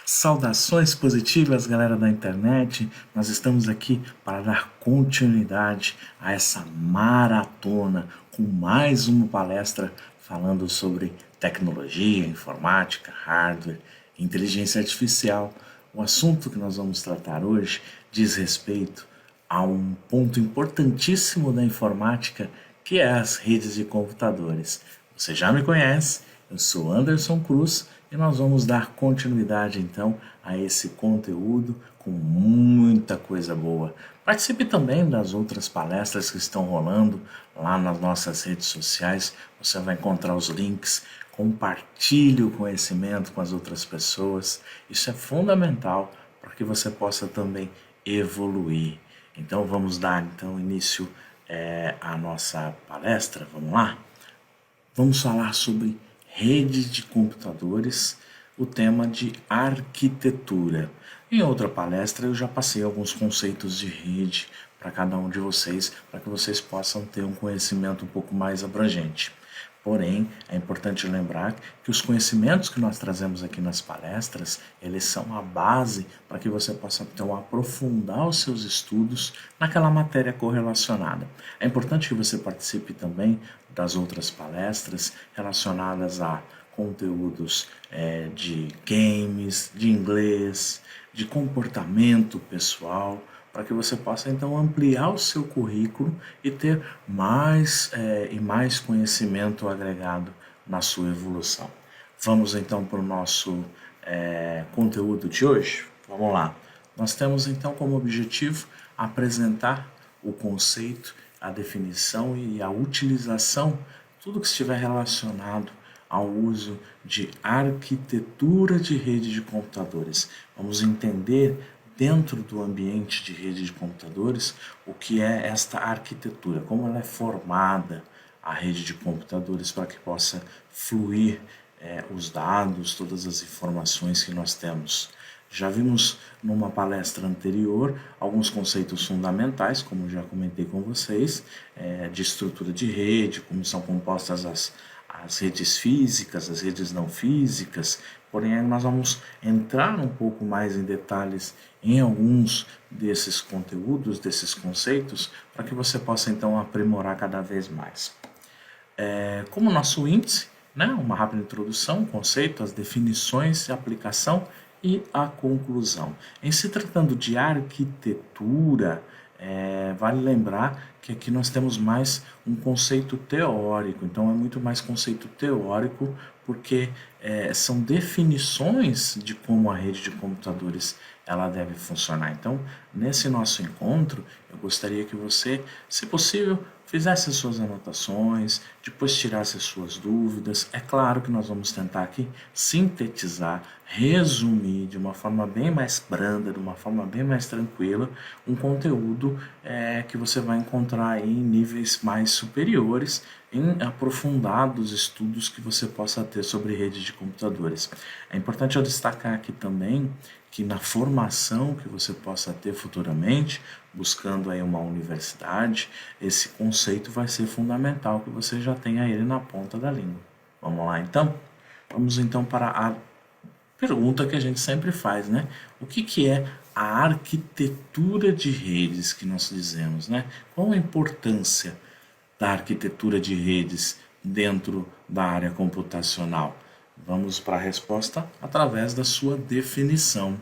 Saudações positivas, galera da internet. Nós estamos aqui para dar continuidade a essa maratona com mais uma palestra falando sobre tecnologia, informática, hardware, inteligência artificial. O assunto que nós vamos tratar hoje diz respeito a um ponto importantíssimo da informática, que é as redes de computadores. Você já me conhece, eu sou Anderson Cruz e nós vamos dar continuidade então a esse conteúdo com muita coisa boa. Participe também das outras palestras que estão rolando lá nas nossas redes sociais. Você vai encontrar os links. Compartilhe o conhecimento com as outras pessoas. Isso é fundamental para que você possa também evoluir. Então vamos dar então início à nossa palestra. Vamos lá? Vamos falar sobre redes de computadores, o tema de arquitetura. Em outra palestra eu já passei alguns conceitos de rede para cada um de vocês, para que vocês possam ter um conhecimento um pouco mais abrangente. Porém, é importante lembrar que os conhecimentos que nós trazemos aqui nas palestras, eles são a base para que você possa então aprofundar os seus estudos naquela matéria correlacionada. É importante que você participe também das outras palestras relacionadas a conteúdos de games, de inglês, de comportamento pessoal, para que você possa então ampliar o seu currículo e ter mais e mais conhecimento agregado na sua evolução. Vamos então para o nosso conteúdo de hoje? Vamos lá. Nós temos então como objetivo apresentar o conceito, a definição e a utilização, tudo que estiver relacionado ao uso de arquitetura de rede de computadores. Vamos entender dentro do ambiente de rede de computadores o que é esta arquitetura, como ela é formada, a rede de computadores, para que possa fluir os dados, todas as informações que nós temos. Já vimos numa palestra anterior alguns conceitos fundamentais, como já comentei com vocês, de estrutura de rede, como são compostas as redes físicas, as redes não físicas. Porém, nós vamos entrar um pouco mais em detalhes em alguns desses conteúdos, desses conceitos, para que você possa então aprimorar cada vez mais. Como nosso índice, né, uma rápida introdução, conceito, as definições, a aplicação e a conclusão. Em se tratando de arquitetura, vale lembrar que aqui nós temos mais um conceito teórico, então é muito mais conceito teórico, porque são definições de como a rede de computadores ela deve funcionar. Então, nesse nosso encontro, eu gostaria que você, se possível, fizesse as suas anotações, depois tirasse as suas dúvidas. É claro que nós vamos tentar aqui sintetizar, resumir de uma forma bem mais branda, de uma forma bem mais tranquila, um conteúdo que você vai encontrar em níveis mais superiores, em aprofundados estudos que você possa ter sobre rede de computadores. É importante eu destacar aqui também que na formação que você possa ter futuramente, buscando aí uma universidade, esse conceito vai ser fundamental que você já tenha ele na ponta da língua. Vamos lá então? Vamos então para a pergunta que a gente sempre faz, né? O que é a arquitetura de redes que nós dizemos, né? Qual a importância da arquitetura de redes dentro da área computacional? Vamos para a resposta através da sua definição.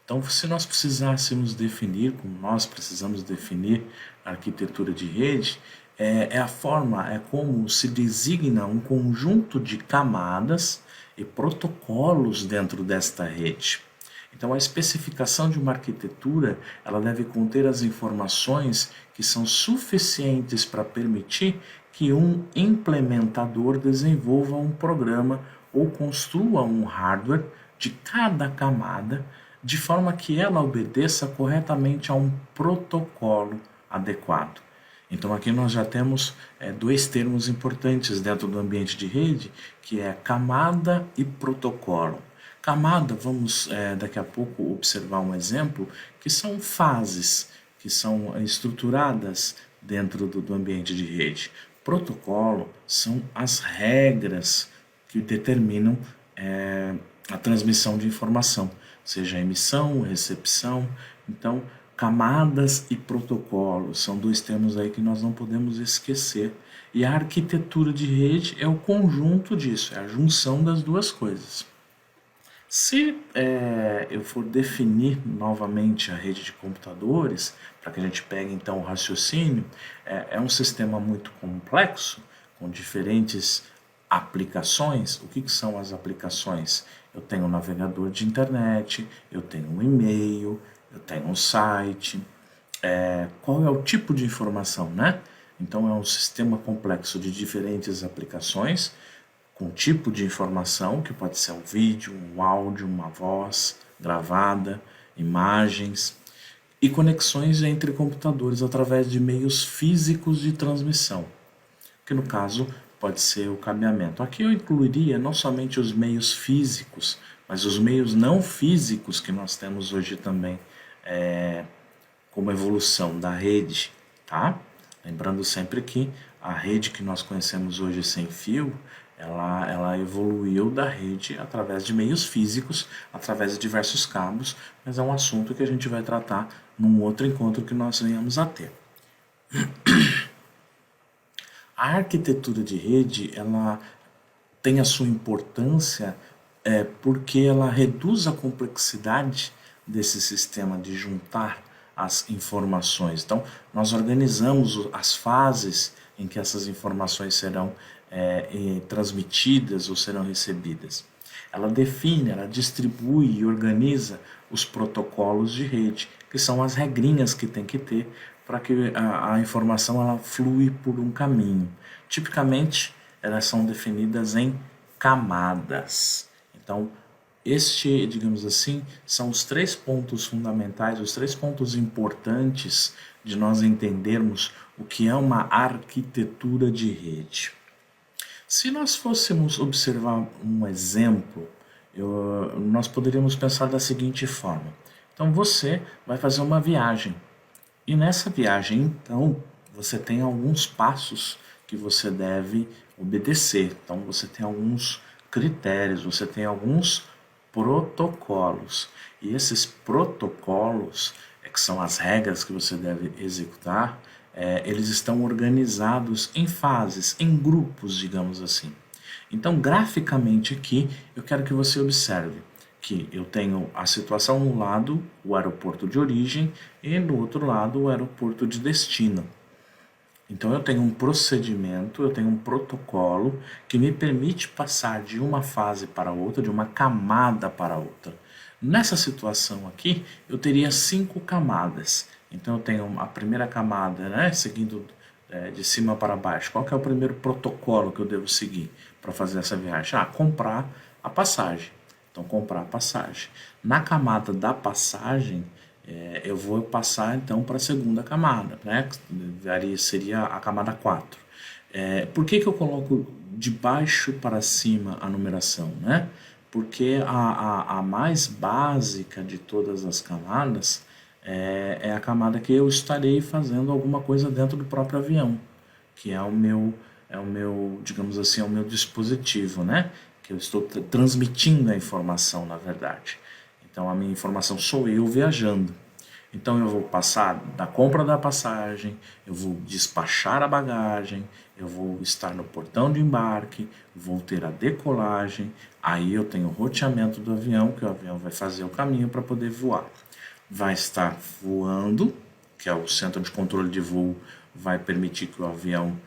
Então, se nós precisássemos definir, como nós precisamos definir a arquitetura de rede, é a forma, é como se designa um conjunto de camadas e protocolos dentro desta rede. Então, a especificação de uma arquitetura, ela deve conter as informações que são suficientes para permitir que um implementador desenvolva um programa ou construa um hardware de cada camada, de forma que ela obedeça corretamente a um protocolo adequado. Então aqui nós já temos dois termos importantes dentro do ambiente de rede, que é camada e protocolo. Camada, vamos daqui a pouco observar um exemplo, que são fases, que são estruturadas dentro do ambiente de rede. Protocolo são as regras que determinam a transmissão de informação. seja emissão, recepção. Então, camadas e protocolos são dois termos aí que nós não podemos esquecer. E a arquitetura de rede é o conjunto disso, é a junção das duas coisas. Se eu for definir novamente a rede de computadores, para que a gente pegue então o raciocínio, é um sistema muito complexo, com diferentes aplicações. O que são as aplicações? Eu tenho um navegador de internet, eu tenho um e-mail, eu tenho um site. Qual é o tipo de informação, né? Então é um sistema complexo de diferentes aplicações, com tipo de informação, que pode ser um vídeo, um áudio, uma voz gravada, imagens, e conexões entre computadores através de meios físicos de transmissão, que no caso pode ser o cabeamento. Aqui eu incluiria não somente os meios físicos, mas os meios não físicos que nós temos hoje também, como evolução da rede, tá? Lembrando sempre que a rede que nós conhecemos hoje sem fio, ela evoluiu da rede através de meios físicos, através de diversos cabos, mas é um assunto que a gente vai tratar num outro encontro que nós venhamos a ter. A arquitetura de rede, ela tem a sua importância porque ela reduz a complexidade desse sistema de juntar as informações. Então, nós organizamos as fases em que essas informações serão transmitidas ou serão recebidas. Ela define, ela distribui e organiza os protocolos de rede, que são as regrinhas que tem que ter para que a informação ela flui por um caminho. Tipicamente, elas são definidas em camadas. Então, digamos assim, são os três pontos fundamentais, os três pontos importantes de nós entendermos o que é uma arquitetura de rede. Se nós fôssemos observar um exemplo, nós poderíamos pensar da seguinte forma. Então, você vai fazer uma viagem. E nessa viagem, então, você tem alguns passos que você deve obedecer. Então, você tem alguns critérios, você tem alguns protocolos. E esses protocolos, que são as regras que você deve executar, eles estão organizados em fases, em grupos, digamos assim. Então, graficamente aqui, eu quero que você observe que eu tenho a situação no lado, o aeroporto de origem, e no outro lado, o aeroporto de destino. Então eu tenho um procedimento, eu tenho um protocolo que me permite passar de uma fase para outra, de uma camada para outra. Nessa situação aqui, eu teria 5 camadas. Então eu tenho a primeira camada, né, seguindo de cima para baixo. Qual que é o primeiro protocolo que eu devo seguir para fazer essa viagem? Comprar a passagem. Então, comprar a passagem. Na camada da passagem, eu vou passar então para a segunda camada, né? Seria a camada 4. Por que eu coloco de baixo para cima a numeração, né? Porque a mais básica de todas as camadas é a camada que eu estarei fazendo alguma coisa dentro do próprio avião, que é o meu, digamos assim, é o meu dispositivo, né? Que eu estou transmitindo a informação, na verdade. Então, a minha informação sou eu viajando. Então, eu vou passar da compra da passagem, eu vou despachar a bagagem, eu vou estar no portão de embarque, vou ter a decolagem, aí eu tenho o roteamento do avião, que o avião vai fazer o caminho para poder voar. Vai estar voando, que é o centro de controle de voo, vai permitir que o avião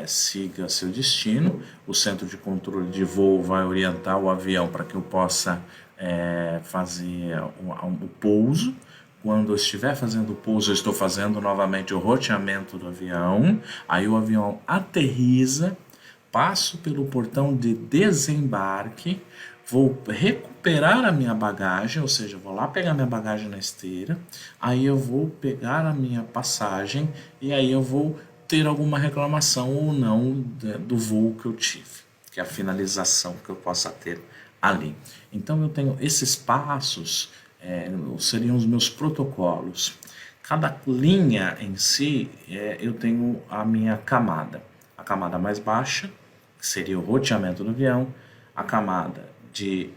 siga seu destino. O centro de controle de voo vai orientar o avião para que eu possa fazer o pouso. Quando eu estiver fazendo o pouso, eu estou fazendo novamente o roteamento do avião. Aí o avião aterriza, passo pelo portão de desembarque, vou recuperar a minha bagagem, ou seja, vou lá pegar minha bagagem na esteira, aí eu vou pegar a minha passagem e aí eu vou ter alguma reclamação ou não do voo que eu tive, que é a finalização que eu possa ter ali. Então eu tenho esses passos, seriam os meus protocolos. Cada linha em si, eu tenho a minha camada. A camada mais baixa, que seria o roteamento do avião, a camada de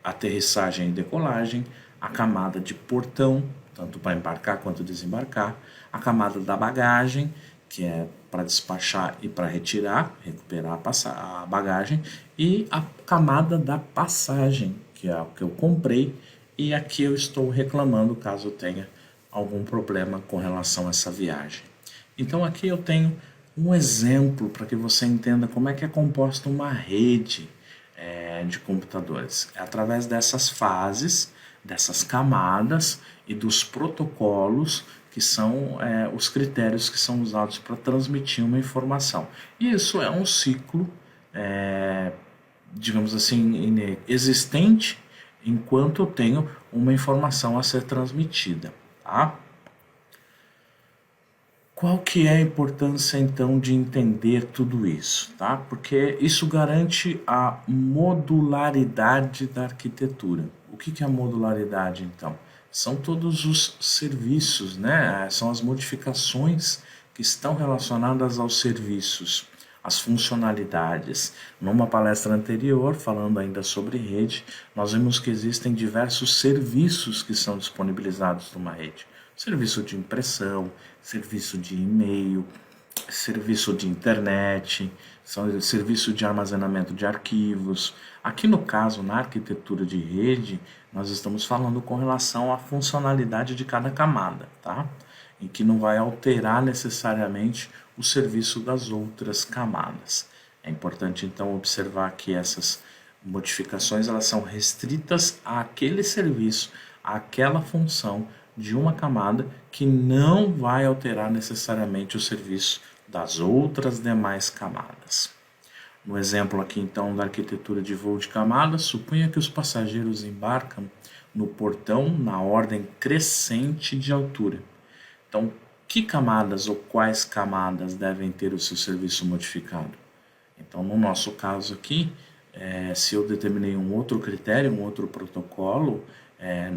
aterrissagem e decolagem, a camada de portão, tanto para embarcar quanto desembarcar, a camada da bagagem, que é para despachar e para retirar, recuperar a bagagem, e a camada da passagem, que é a que eu comprei, e aqui eu estou reclamando caso eu tenha algum problema com relação a essa viagem. Então aqui eu tenho um exemplo para que você entenda como é que é composta uma rede de computadores. É através dessas fases, dessas camadas e dos protocolos que são os critérios que são usados para transmitir uma informação. E isso é um ciclo, digamos assim, existente enquanto eu tenho uma informação a ser transmitida. Tá? Qual que é a importância então de entender tudo isso, tá? Porque isso garante a modularidade da arquitetura. O que é a modularidade então? São todos os serviços, né? São as modificações que estão relacionadas aos serviços, as funcionalidades. Numa palestra anterior, falando ainda sobre rede, nós vimos que existem diversos serviços que são disponibilizados numa rede. Serviço de impressão, serviço de e-mail, serviço de internet, serviço de armazenamento de arquivos. Aqui no caso, na arquitetura de rede, nós estamos falando com relação à funcionalidade de cada camada, tá? Em que não vai alterar necessariamente o serviço das outras camadas. É importante então observar que essas modificações elas são restritas àquele serviço, àquela função de uma camada que não vai alterar necessariamente o serviço das outras demais camadas. No exemplo aqui então da arquitetura de voo de camadas, suponha que os passageiros embarcam no portão na ordem crescente de altura. Então, que camadas ou quais camadas devem ter o seu serviço modificado? Então, no nosso caso aqui, se eu determinei um outro critério, um outro protocolo,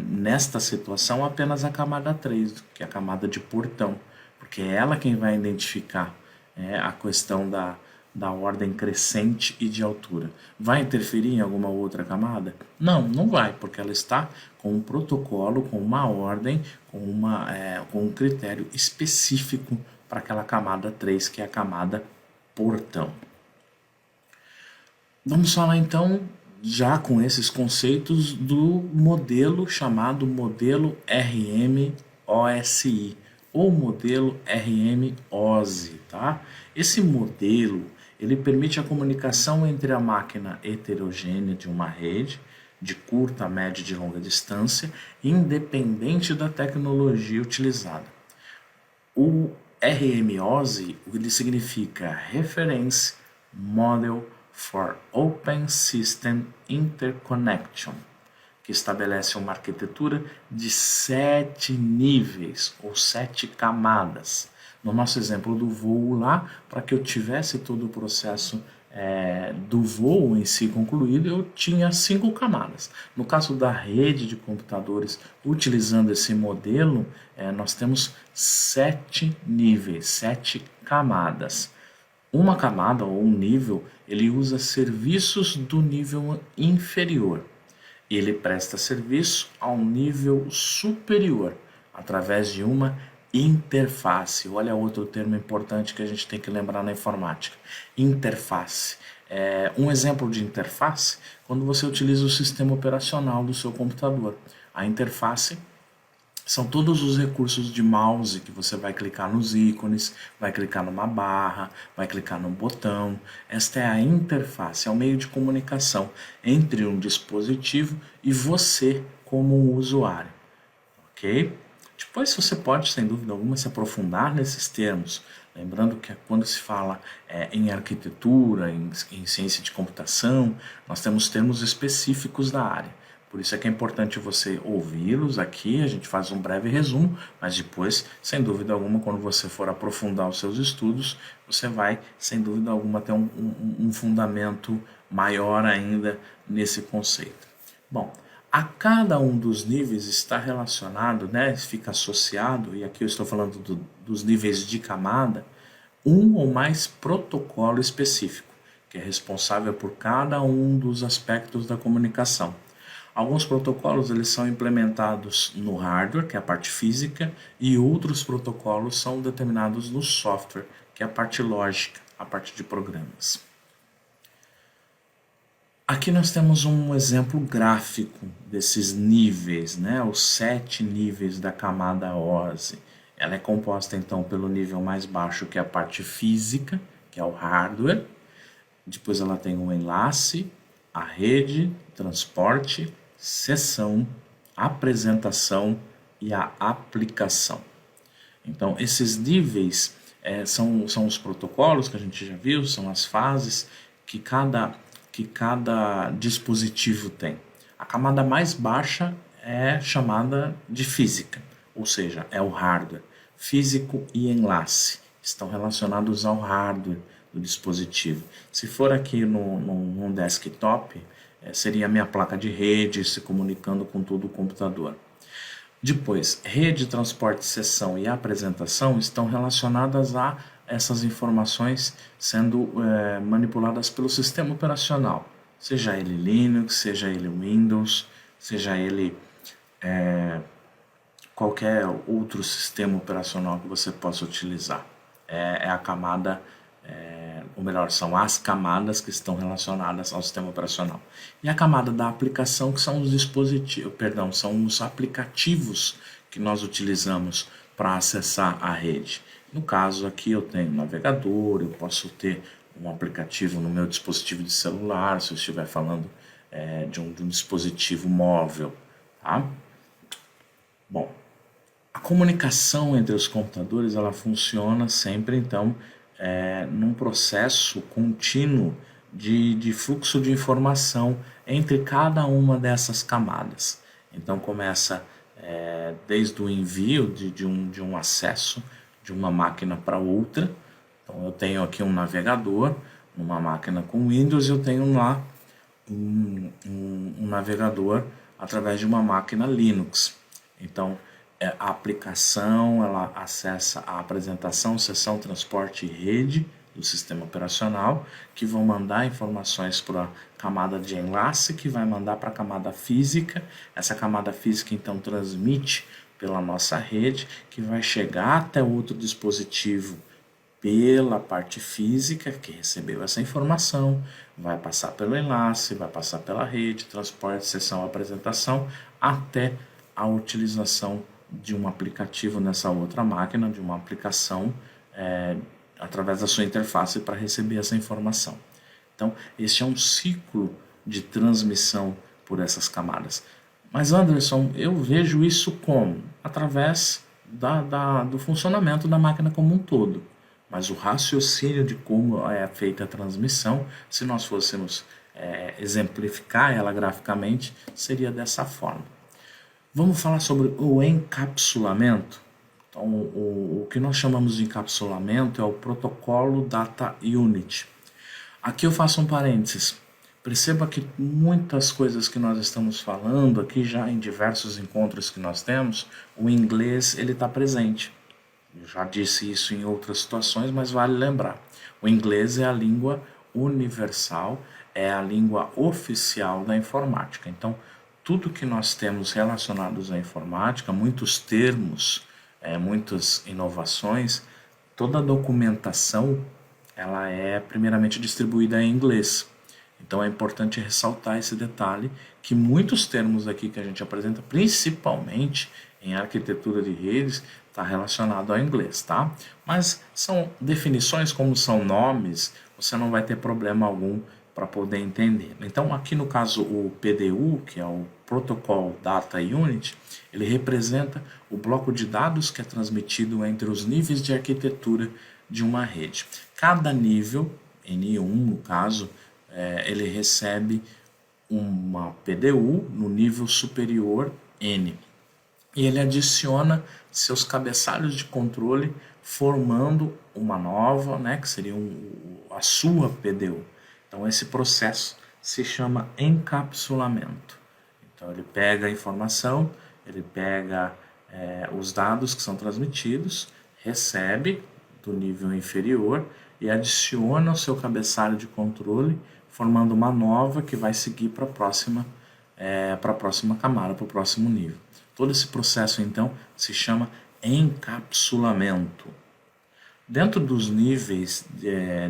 nesta situação apenas a camada 3, que é a camada de portão, porque é ela quem vai identificar a questão da ordem crescente e de altura. Vai interferir em alguma outra camada? Não, não vai, porque ela está com um protocolo, com uma ordem, com um critério específico para aquela camada 3, que é a camada portão. Vamos falar então, já com esses conceitos, do modelo chamado modelo RMOSI, ou modelo RMOSI, tá? Esse modelo, ele permite a comunicação entre a máquina heterogênea de uma rede, de curta, média e de longa distância, independente da tecnologia utilizada. O RMOSI, ele significa Reference Model for Open System Interconnection, que estabelece uma arquitetura de 7 níveis ou 7 camadas. No nosso exemplo do voo lá, para que eu tivesse todo o processo do voo em si concluído, eu tinha 5 camadas. No caso da rede de computadores, utilizando esse modelo, nós temos 7 níveis, 7 camadas. Uma camada ou um nível, ele usa serviços do nível inferior. Ele presta serviço ao nível superior, através de uma interface. Olha outro termo importante que a gente tem que lembrar na informática. Interface. Um exemplo de interface, quando você utiliza o sistema operacional do seu computador. A interface são todos os recursos de mouse que você vai clicar nos ícones, vai clicar numa barra, vai clicar num botão. Esta é a interface, é o meio de comunicação entre um dispositivo e você como um usuário. Ok? Depois você pode, sem dúvida alguma, se aprofundar nesses termos. Lembrando que quando se fala em arquitetura, em ciência de computação, nós temos termos específicos da área. Por isso é que é importante você ouvi-los aqui, a gente faz um breve resumo, mas depois, sem dúvida alguma, quando você for aprofundar os seus estudos, você vai, sem dúvida alguma, ter um fundamento maior ainda nesse conceito. Bom, a cada um dos níveis está relacionado, né, fica associado, e aqui eu estou falando dos níveis de camada, um ou mais protocolo específico, que é responsável por cada um dos aspectos da comunicação. Alguns protocolos eles são implementados no hardware, que é a parte física, e outros protocolos são determinados no software, que é a parte lógica, a parte de programas. Aqui nós temos um exemplo gráfico desses níveis, né? Os 7 níveis da camada OSI. Ela é composta então pelo nível mais baixo, que é a parte física, que é o hardware. Depois ela tem o enlace, a rede, transporte, sessão, apresentação e a aplicação. Então, esses níveis são os protocolos que a gente já viu, são as fases que cada dispositivo tem. A camada mais baixa é chamada de física, ou seja, é o hardware. Físico e enlace estão relacionados ao hardware do dispositivo. Se for aqui no desktop, seria a minha placa de rede se comunicando com todo o computador. Depois, rede, transporte, sessão e apresentação estão relacionadas a essas informações sendo manipuladas pelo sistema operacional, seja ele Linux, seja ele Windows, seja ele qualquer outro sistema operacional que você possa utilizar. É a camada, ou melhor, são as camadas que estão relacionadas ao sistema operacional. E a camada da aplicação, que são os dispositivos, perdão, são os aplicativos que nós utilizamos para acessar a rede. No caso aqui eu tenho um navegador, eu posso ter um aplicativo no meu dispositivo de celular, se eu estiver falando de um dispositivo móvel, tá? Bom, a comunicação entre os computadores ela funciona sempre então num processo contínuo de fluxo de informação entre cada uma dessas camadas. Então começa desde o envio de um acesso de uma máquina para outra. Então eu tenho aqui um navegador numa máquina com Windows, eu tenho lá um navegador através de uma máquina Linux. Então a aplicação ela acessa a apresentação, sessão, transporte e rede do sistema operacional, que vão mandar informações para a camada de enlace, que vai mandar para a camada física. Essa camada física então transmite pela nossa rede, que vai chegar até outro dispositivo pela parte física que recebeu essa informação, vai passar pelo enlace, vai passar pela rede, transporte, sessão, apresentação, até a utilização de um aplicativo nessa outra máquina, de uma aplicação através da sua interface para receber essa informação. Então, esse é um ciclo de transmissão por essas camadas. Mas, Anderson, eu vejo isso como? Através do funcionamento da máquina como um todo. Mas o raciocínio de como é feita a transmissão, se nós fôssemos exemplificar ela graficamente, seria dessa forma. Vamos falar sobre o encapsulamento. Então, o que nós chamamos de encapsulamento é o protocolo Data Unit. Aqui eu faço um parênteses. Perceba que muitas coisas que nós estamos falando aqui, já em diversos encontros que nós temos, o inglês ele está presente. Eu já disse isso em outras situações, mas vale lembrar. O inglês é a língua universal, é a língua oficial da informática. Então, tudo que nós temos relacionados à informática, muitos termos, muitas inovações, toda a documentação, ela é primeiramente distribuída em inglês. Então é importante ressaltar esse detalhe, que muitos termos aqui que a gente apresenta, principalmente em arquitetura de redes, está relacionado ao inglês, tá? Mas são definições, como são nomes, você não vai ter problema algum para poder entender. Então aqui no caso o PDU, que é o Protocol Data Unit, ele representa o bloco de dados que é transmitido entre os níveis de arquitetura de uma rede. Cada nível, N1 no caso, ele recebe uma PDU no nível superior N. E ele adiciona seus cabeçalhos de controle formando uma nova, né, que seria a sua PDU. Então esse processo se chama encapsulamento. Então ele pega a informação, ele pega os dados que são transmitidos, recebe do nível inferior e adiciona o seu cabeçalho de controle, formando uma nova que vai seguir para a próxima para a próxima camada, para o próximo nível. Todo esse processo, então, se chama encapsulamento. Dentro dos níveis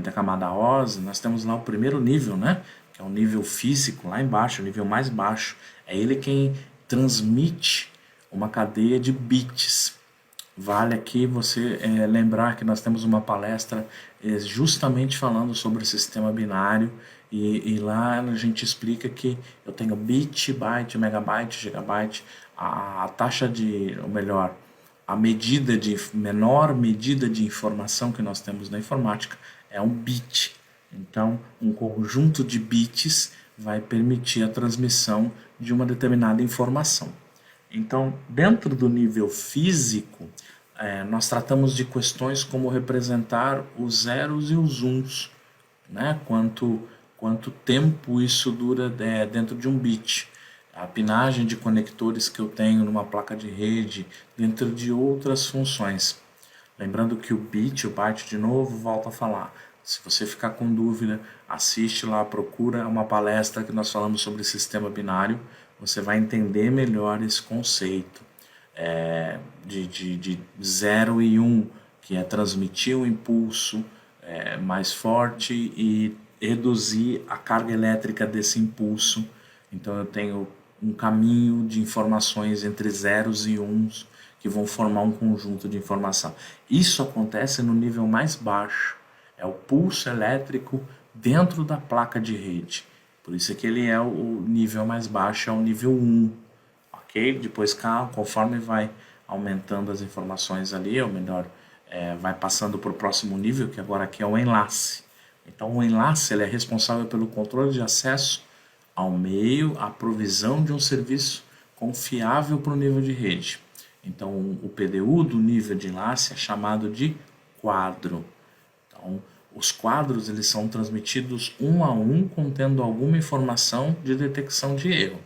da camada OSI, nós temos lá o primeiro nível, né? Que é o nível físico, lá embaixo, o nível mais baixo. É ele quem transmite uma cadeia de bits. Vale aqui você lembrar que nós temos uma palestra justamente falando sobre o sistema binário e lá a gente explica que eu tenho bit, byte, megabyte, gigabyte, a taxa de, ou melhor, a menor medida de informação que nós temos na informática é um bit. Então, um conjunto de bits vai permitir a transmissão de uma determinada informação. Então, dentro do nível físico, nós tratamos de questões como representar os zeros e os uns, né? Quanto tempo isso dura dentro de um bit, a pinagem de conectores que eu tenho numa placa de rede, dentro de outras funções. Lembrando que o bit, o byte, de novo, volto a falar. Se você ficar com dúvida, assiste lá, procura uma palestra que nós falamos sobre sistema binário, você vai entender melhor esse conceito de 0 e 1, que é transmitir o impulso mais forte e reduzir a carga elétrica desse impulso. Então eu tenho um caminho de informações entre zeros e uns que vão formar um conjunto de informação. Isso acontece no nível mais baixo, é o pulso elétrico dentro da placa de rede. Por isso que ele é o nível mais baixo, é o nível 1. Ok? Depois, conforme vai aumentando as informações ali, ou melhor, vai passando para o próximo nível, que agora aqui é o enlace. Então, o enlace ele é responsável pelo controle de acesso ao meio, a provisão de um serviço confiável para o nível de rede. Então, o PDU do nível de enlace é chamado de quadro. Então, os quadros eles são transmitidos um a um, contendo alguma informação de detecção de erro.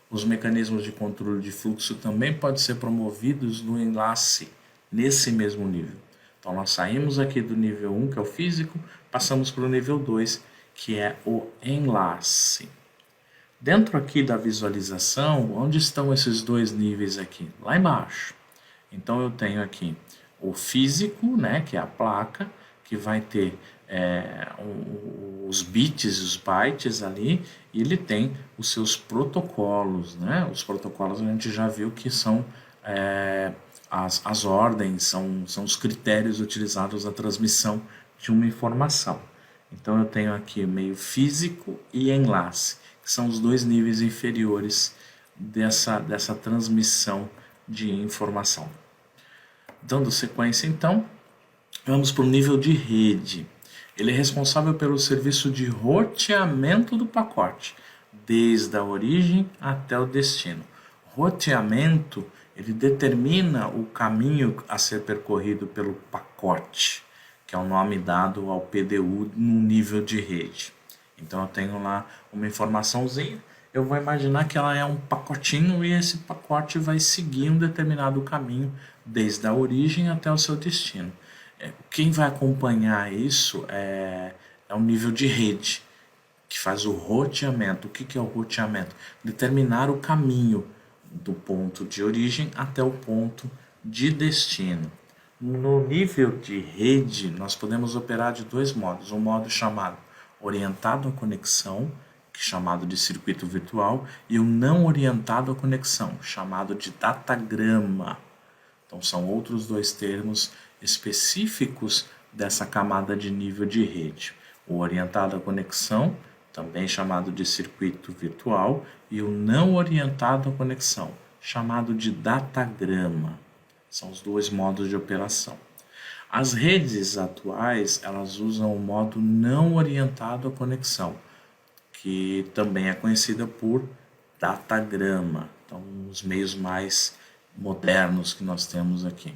Os mecanismos de controle de fluxo também podem ser promovidos no enlace, nesse mesmo nível. Então, nós saímos aqui do nível 1, que é o físico, passamos para o nível 2, que é o enlace. Dentro aqui da visualização, onde estão esses dois níveis aqui? Lá embaixo. Então, eu tenho aqui o físico, né, que é a placa, que vai ter os bits, os bytes ali, e ele tem os seus protocolos, né? Os protocolos a gente já viu que são as ordens, são os critérios utilizados na transmissão de uma informação. Então eu tenho aqui meio físico e enlace, que são os dois níveis inferiores dessa transmissão de informação. Dando sequência então, vamos para o nível de rede. Ele é responsável pelo serviço de roteamento do pacote, desde a origem até o destino. Roteamento, ele determina o caminho a ser percorrido pelo pacote, que é o nome dado ao PDU no nível de rede. Então eu tenho lá uma informaçãozinha, eu vou imaginar que ela é um pacotinho e esse pacote vai seguir um determinado caminho desde a origem até o seu destino. Quem vai acompanhar isso é o nível de rede, que faz o roteamento. O que é o roteamento? Determinar o caminho do ponto de origem até o ponto de destino. No nível de rede, nós podemos operar de dois modos. Um modo chamado orientado à conexão, que é chamado de circuito virtual, e o não orientado à conexão, chamado de datagrama. Então, são outros dois termos específicos dessa camada de nível de rede. O orientado à conexão, também chamado de circuito virtual, e o não orientado à conexão, chamado de datagrama. São os dois modos de operação. As redes atuais, elas usam o modo não orientado à conexão, que também é conhecida por datagrama. Então, os meios mais modernos que nós temos aqui.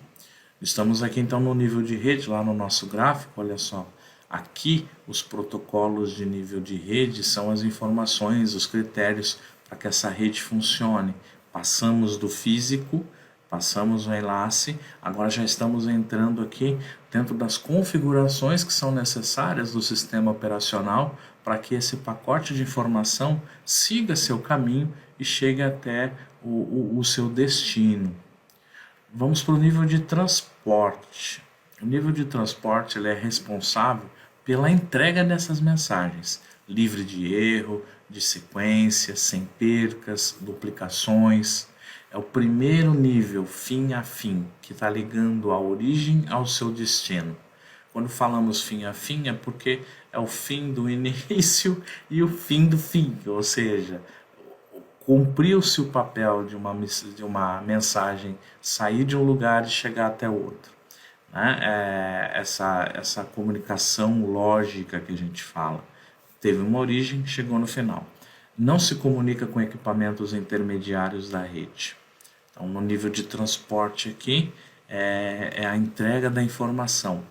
Estamos aqui então no nível de rede, lá no nosso gráfico, olha só. Aqui os protocolos de nível de rede são as informações, os critérios para que essa rede funcione. Passamos do físico, passamos o enlace, agora já estamos entrando aqui dentro das configurações que são necessárias do sistema operacional para que esse pacote de informação siga seu caminho e chegue até o seu destino. Vamos para o nível de transporte. O nível de transporte ele é responsável pela entrega dessas mensagens, livre de erro, de sequência, sem percas, duplicações. É o primeiro nível, fim a fim, que está ligando a origem ao seu destino. Quando falamos fim a fim é porque é o fim do início e o fim do fim, ou seja, cumpriu-se o papel de uma mensagem sair de um lugar e chegar até outro. Né? Essa comunicação lógica que a gente fala. Teve uma origem, chegou no final. Não se comunica com equipamentos intermediários da rede. Então, no nível de transporte aqui, é a entrega da informação.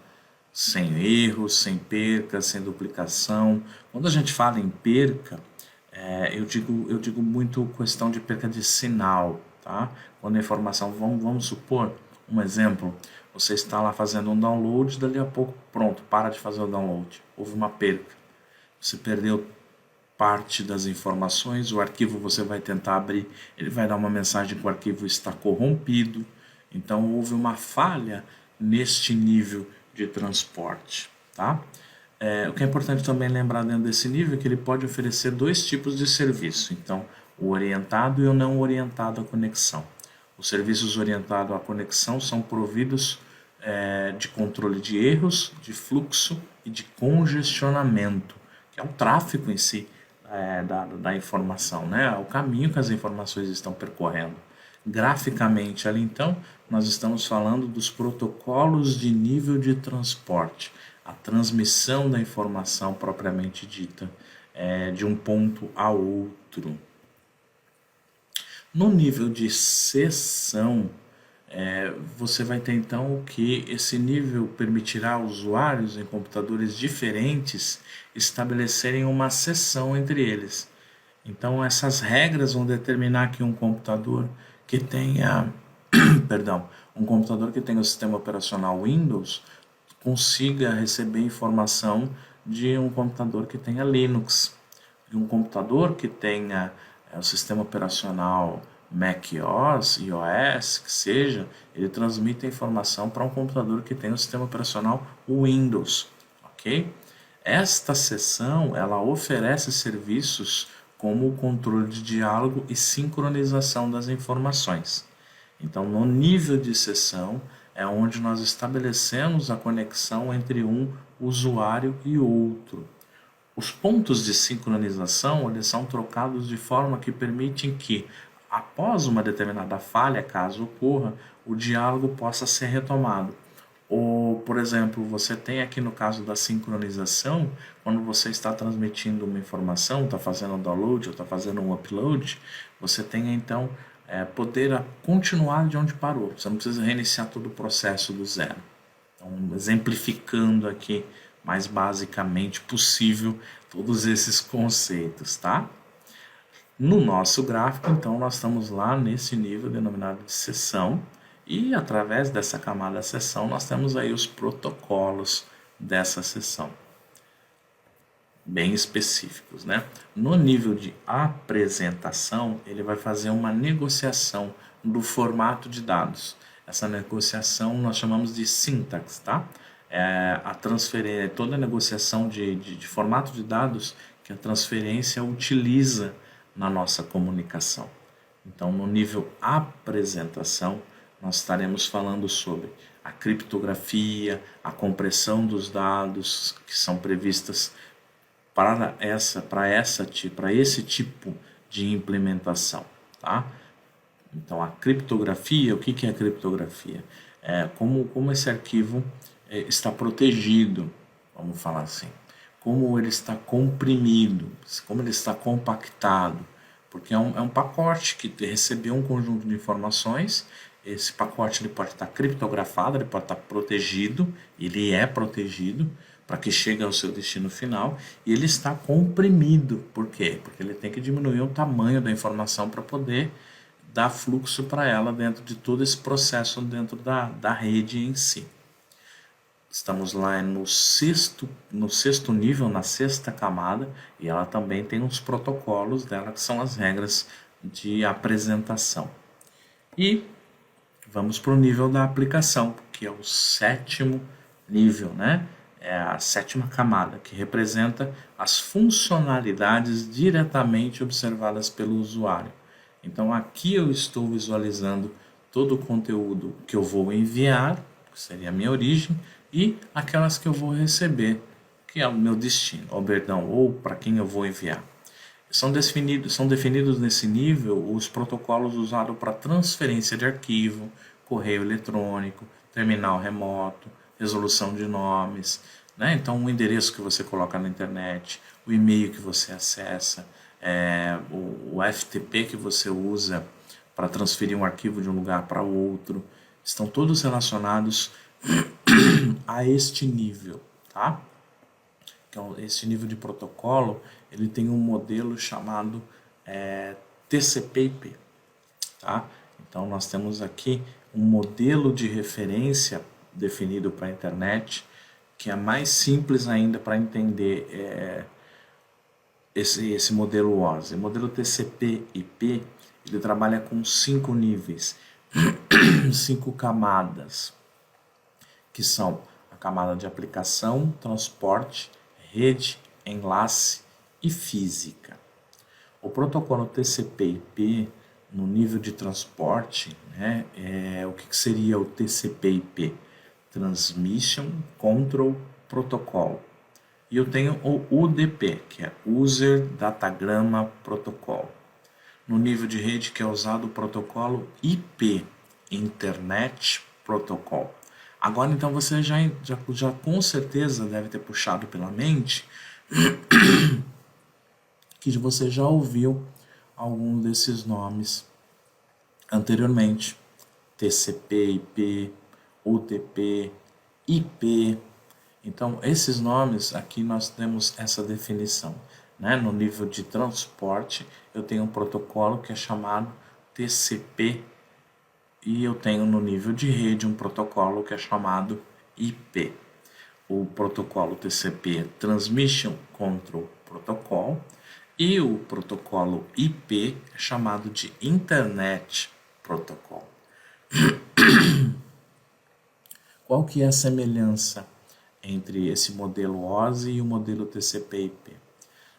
Sem erros, sem perca, sem duplicação. Quando a gente fala em perca, eu digo muito questão de perca de sinal, tá? Quando a informação, vamos supor, um exemplo, você está lá fazendo um download, dali a pouco, pronto, para de fazer o download, houve uma perca, você perdeu parte das informações, o arquivo você vai tentar abrir, ele vai dar uma mensagem que o arquivo está corrompido, então houve uma falha neste nível de transporte, tá? O que é importante também lembrar dentro desse nível é que ele pode oferecer dois tipos de serviço. Então, o orientado e o não orientado à conexão. Os serviços orientados à conexão são providos de controle de erros, de fluxo e de congestionamento, que é o tráfego em si da informação, né? O caminho que as informações estão percorrendo. Graficamente, ali então, nós estamos falando dos protocolos de nível de transporte, a transmissão da informação propriamente dita, de um ponto a outro. No nível de sessão, você vai ter então que esse nível permitirá a usuários em computadores diferentes estabelecerem uma sessão entre eles. Então essas regras vão determinar que um computador que tenha, perdão, um computador que tenha o sistema operacional Windows consiga receber informação de um computador que tenha Linux, de um computador que tenha o sistema operacional macOS, iOS, que seja, ele transmite a informação para um computador que tem o sistema operacional Windows, ok? Esta seção, ela oferece serviços como o controle de diálogo e sincronização das informações. Então, no nível de sessão, é onde nós estabelecemos a conexão entre um usuário e outro. Os pontos de sincronização eles são trocados de forma que permitem que, após uma determinada falha, caso ocorra, o diálogo possa ser retomado. Ou, por exemplo, você tem aqui no caso da sincronização, quando você está transmitindo uma informação, está fazendo um download ou está fazendo um upload, você tem então poder continuar de onde parou. Você não precisa reiniciar todo o processo do zero. Então, exemplificando aqui mais basicamente possível todos esses conceitos, tá? No nosso gráfico, então, nós estamos lá nesse nível denominado de sessão e através dessa camada sessão nós temos aí os protocolos dessa sessão, bem específicos, né? No nível de apresentação, ele vai fazer uma negociação do formato de dados. Essa negociação nós chamamos de sintaxe, tá? A transferência, toda a negociação de formato de dados que a transferência utiliza na nossa comunicação. Então, no nível apresentação, nós estaremos falando sobre a criptografia, a compressão dos dados que são previstas para esse tipo de implementação, tá? Então, a criptografia, o que é a criptografia? Como esse arquivo está protegido, vamos falar assim, como ele está comprimido, como ele está compactado, porque é um pacote que recebeu um conjunto de informações. Esse pacote ele pode estar criptografado, ele pode estar protegido, ele é protegido para que chegue ao seu destino final, e ele está comprimido. Por quê? Porque ele tem que diminuir o tamanho da informação para poder dar fluxo para ela dentro de todo esse processo dentro da rede em si. Estamos lá no sexto nível, na sexta camada, e ela também tem os protocolos dela, que são as regras de apresentação. E vamos para o nível da aplicação, que é o sétimo nível, né? É a sétima camada, que representa as funcionalidades diretamente observadas pelo usuário. Então aqui eu estou visualizando todo o conteúdo que eu vou enviar, que seria a minha origem, e aquelas que eu vou receber, que é o meu destino, ou para quem eu vou enviar. São definidos nesse nível os protocolos usados para transferência de arquivo, correio eletrônico, terminal remoto, resolução de nomes, né? Então, o endereço que você coloca na internet, o e-mail que você acessa, o FTP que você usa para transferir um arquivo de um lugar para outro, estão todos relacionados a este nível, tá? Então, esse nível de protocolo, ele tem um modelo chamado TCP/IP, tá? Então, nós temos aqui um modelo de referência definido para a internet, que é mais simples ainda para entender esse modelo OSI. O modelo TCP/IP, ele trabalha com 5 níveis, 5 camadas, que são a camada de aplicação, transporte, rede, enlace e física. O protocolo TCP/IP, no nível de transporte, né, o que seria o TCP/IP? Transmission Control Protocol. E eu tenho o UDP, que é User Datagram Protocol. No nível de rede, que é usado o protocolo IP, Internet Protocol. Agora, então, você já com certeza deve ter puxado pela mente que você já ouviu algum desses nomes anteriormente. TCP/IP, UDP, IP. Então, esses nomes, aqui nós temos essa definição, né? No nível de transporte, eu tenho um protocolo que é chamado TCP, e eu tenho no nível de rede um protocolo que é chamado IP. O protocolo TCP é Transmission Control Protocol, e o protocolo IP é chamado de Internet Protocol. Qual que é a semelhança entre esse modelo OSI e o modelo TCP/IP?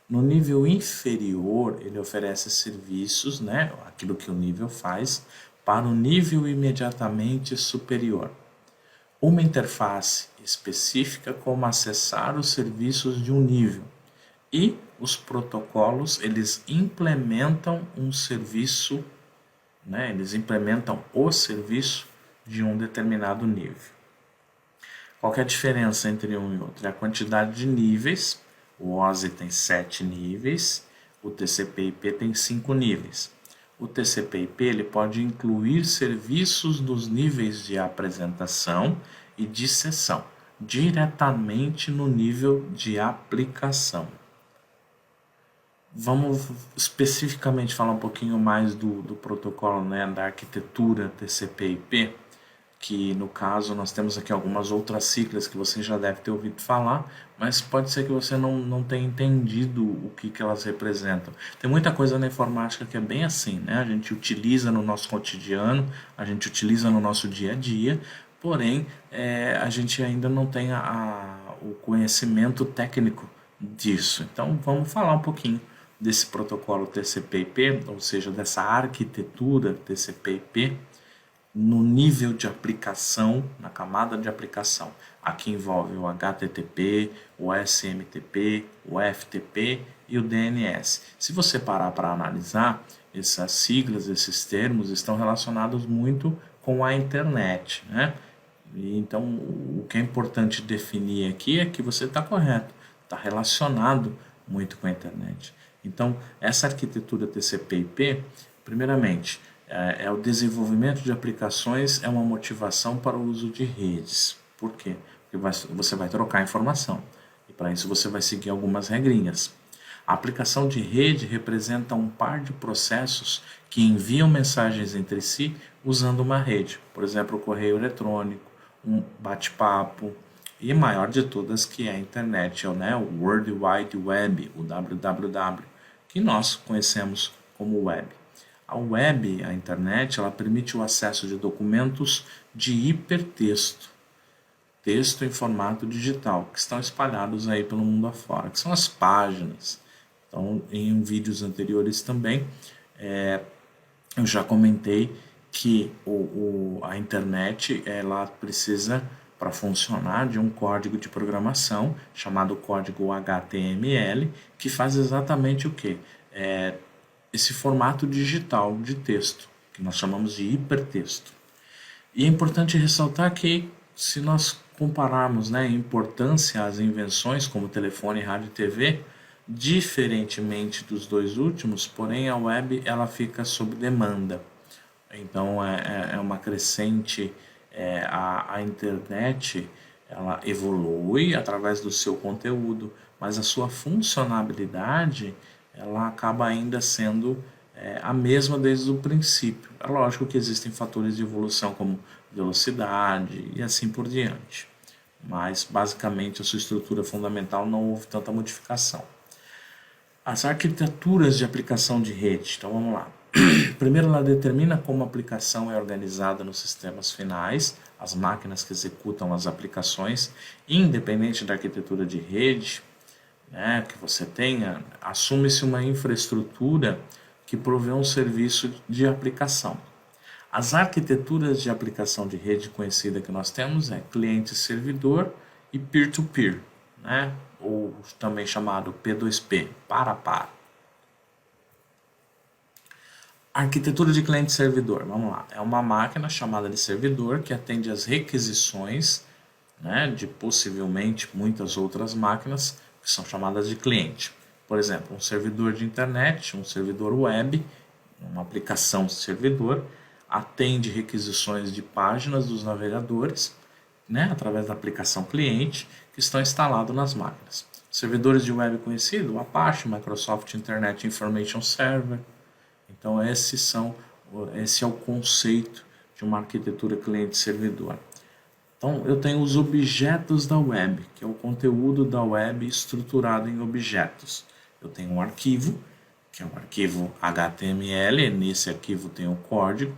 No nível inferior, ele oferece serviços, né, aquilo que o nível faz, para o nível imediatamente superior. Uma interface específica como acessar os serviços de um nível. E os protocolos, eles implementam um serviço, né, eles implementam o serviço de um determinado nível. Qual que é a diferença entre um e outro? É a quantidade de níveis. O OSI tem 7 níveis, o TCP/IP tem 5 níveis. O TCP/IP ele pode incluir serviços dos níveis de apresentação e de sessão, diretamente no nível de aplicação. Vamos especificamente falar um pouquinho mais do protocolo, né, da arquitetura TCP/IP, que no caso nós temos aqui algumas outras siglas que você já deve ter ouvido falar, mas pode ser que você não tenha entendido o que elas representam. Tem muita coisa na informática que é bem assim, né? A gente utiliza no nosso cotidiano, a gente utiliza no nosso dia a dia, porém a gente ainda não tem o conhecimento técnico disso. Então vamos falar um pouquinho desse protocolo TCP/IP, ou seja, dessa arquitetura TCP/IP, no nível de aplicação, na camada de aplicação. Aqui envolve o HTTP, o SMTP, o FTP e o DNS. Se você parar para analisar, essas siglas, esses termos estão relacionados muito com a internet, né? E então, o que é importante definir aqui é que você está correto, está relacionado muito com a internet. Então, essa arquitetura TCP/IP, primeiramente, o desenvolvimento de aplicações é uma motivação para o uso de redes. Por quê? Porque você vai trocar informação. E para isso você vai seguir algumas regrinhas. A aplicação de rede representa um par de processos que enviam mensagens entre si usando uma rede. Por exemplo, o correio eletrônico, um bate-papo, e maior de todas, que é a internet, né, o World Wide Web, o www, que nós conhecemos como web. A web, a internet, ela permite o acesso de documentos de hipertexto, texto em formato digital, que estão espalhados aí pelo mundo afora, que são as páginas. Então, em vídeos anteriores também, eu já comentei que a internet ela precisa, para funcionar, de um código de programação chamado código HTML, que faz exatamente o que? Esse formato digital de texto, que nós chamamos de hipertexto. E é importante ressaltar que, se nós compararmos, né, a importância às invenções como telefone, rádio e TV, diferentemente dos dois últimos, porém a web ela fica sob demanda. Então é uma crescente, a internet ela evolui através do seu conteúdo, mas a sua funcionalidade ela acaba ainda sendo a mesma desde o princípio. É lógico que existem fatores de evolução como velocidade e assim por diante, mas basicamente a sua estrutura fundamental não houve tanta modificação. As arquiteturas de aplicação de rede, então vamos lá. Primeiro, ela determina como a aplicação é organizada nos sistemas finais, as máquinas que executam as aplicações, independente da arquitetura de rede, né, que você tenha, assume-se uma infraestrutura que provê um serviço de aplicação. As arquiteturas de aplicação de rede conhecida que nós temos é cliente-servidor e peer-to-peer, né, ou também chamado P2P, para a para. Arquitetura de cliente-servidor, vamos lá. É uma máquina chamada de servidor que atende às requisições, né, de possivelmente muitas outras máquinas que são chamadas de cliente. Por exemplo, um servidor de internet, um servidor web, uma aplicação servidor, atende requisições de páginas dos navegadores, né, através da aplicação cliente que estão instalados nas máquinas. Servidores de web conhecido, o Apache, Microsoft Internet Information Server. Então esse é o conceito de uma arquitetura cliente-servidor. Então eu tenho os objetos da web, que é o conteúdo da web estruturado em objetos. Eu tenho um arquivo, que é um arquivo HTML, nesse arquivo tem o código.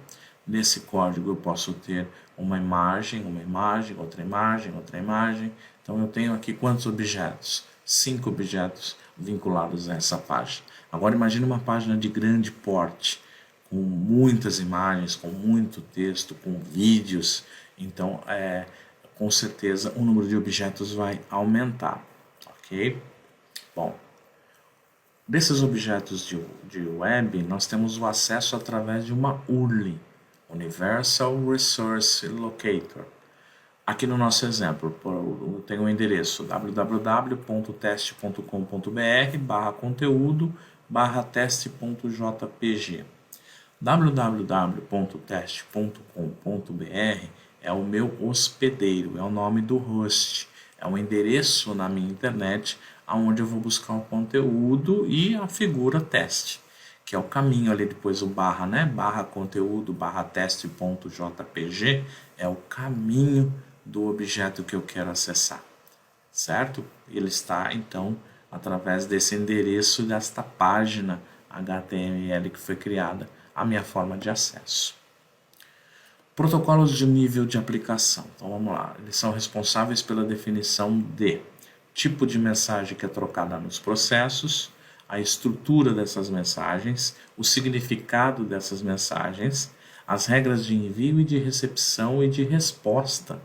Nesse código eu posso ter uma imagem, outra imagem, outra imagem. Então eu tenho aqui quantos objetos? 5 objetos vinculados a essa página. Agora imagine uma página de grande porte, com muitas imagens, com muito texto, com vídeos. Então, com certeza, o número de objetos vai aumentar. Ok? Bom, desses objetos de web, nós temos o acesso através de uma URL, Universal Resource Locator. Aqui no nosso exemplo, eu tenho o endereço www.teste.com.br/conteúdo/teste.jpg. www.teste.com.br é o meu hospedeiro, é o nome do host, é o endereço na minha internet onde eu vou buscar o conteúdo e a figura teste, que é o caminho ali depois o barra, né? /conteúdo/teste.jpg é o caminho do objeto que eu quero acessar, certo? Ele está então através desse endereço desta página HTML que foi criada, a minha forma de acesso. Protocolos de nível de aplicação. Então vamos lá, eles são responsáveis pela definição de tipo de mensagem que é trocada nos processos, a estrutura dessas mensagens, o significado dessas mensagens, as regras de envio e de recepção e de resposta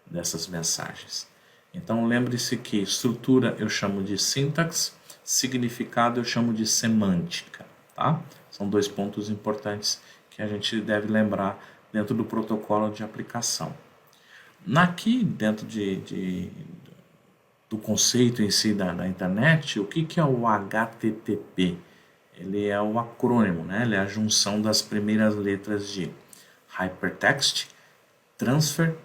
dessas mensagens. Então lembre-se que estrutura eu chamo de sintaxe, significado eu chamo de semântica, tá? São dois pontos importantes que a gente deve lembrar dentro do protocolo de aplicação. Aqui, dentro do conceito em si da internet, o que é o HTTP? Ele é o acrônimo, né? Ele é a junção das primeiras letras de Hypertext Transfer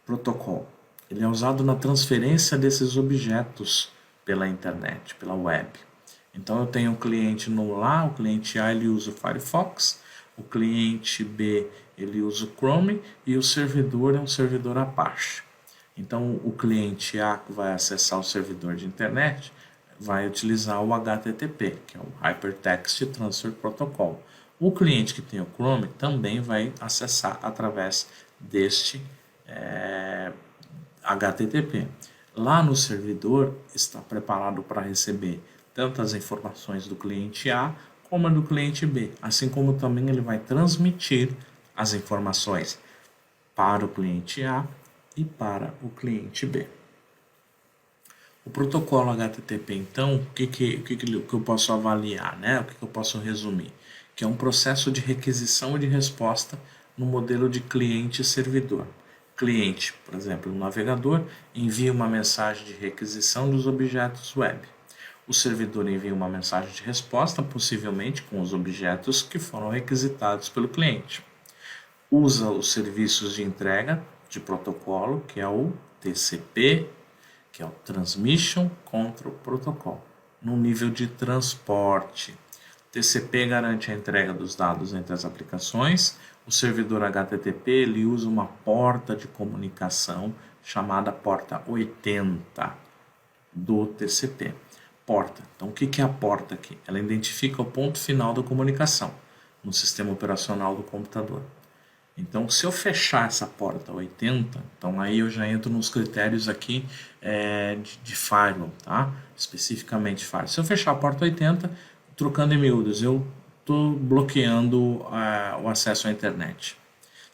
Protocol. Ele é usado na transferência desses objetos pela internet, pela web. Então eu tenho um cliente lá, o cliente A ele usa o Firefox, o cliente B ele usa o Chrome e o servidor é um servidor Apache. Então, o cliente A que vai acessar o servidor de internet vai utilizar o HTTP, que é o Hypertext Transfer Protocol. O cliente que tem o Chrome também vai acessar através deste HTTP. Lá no servidor está preparado para receber tanto as informações do cliente A como a do cliente B, assim como também ele vai transmitir as informações para o cliente A e para o cliente B. O protocolo HTTP, então, o que eu posso avaliar, né? O que eu posso resumir? Que é um processo de requisição e de resposta no modelo de cliente-servidor. Cliente, por exemplo, o navegador envia uma mensagem de requisição dos objetos web. O servidor envia uma mensagem de resposta, possivelmente com os objetos que foram requisitados pelo cliente. Usa os serviços de entrega de protocolo, que é o TCP, que é o Transmission Control Protocol, no nível de transporte. TCP garante a entrega dos dados entre as aplicações. O servidor HTTP ele usa uma porta de comunicação chamada porta 80 do TCP. Porta. Então, o que é a porta aqui? Ela identifica o ponto final da comunicação no sistema operacional do computador. Então, se eu fechar essa porta 80, então aí eu já entro nos critérios aqui de firewall, tá? Especificamente firewall. Se eu fechar a porta 80, trocando em miúdos, eu estou bloqueando o acesso à internet.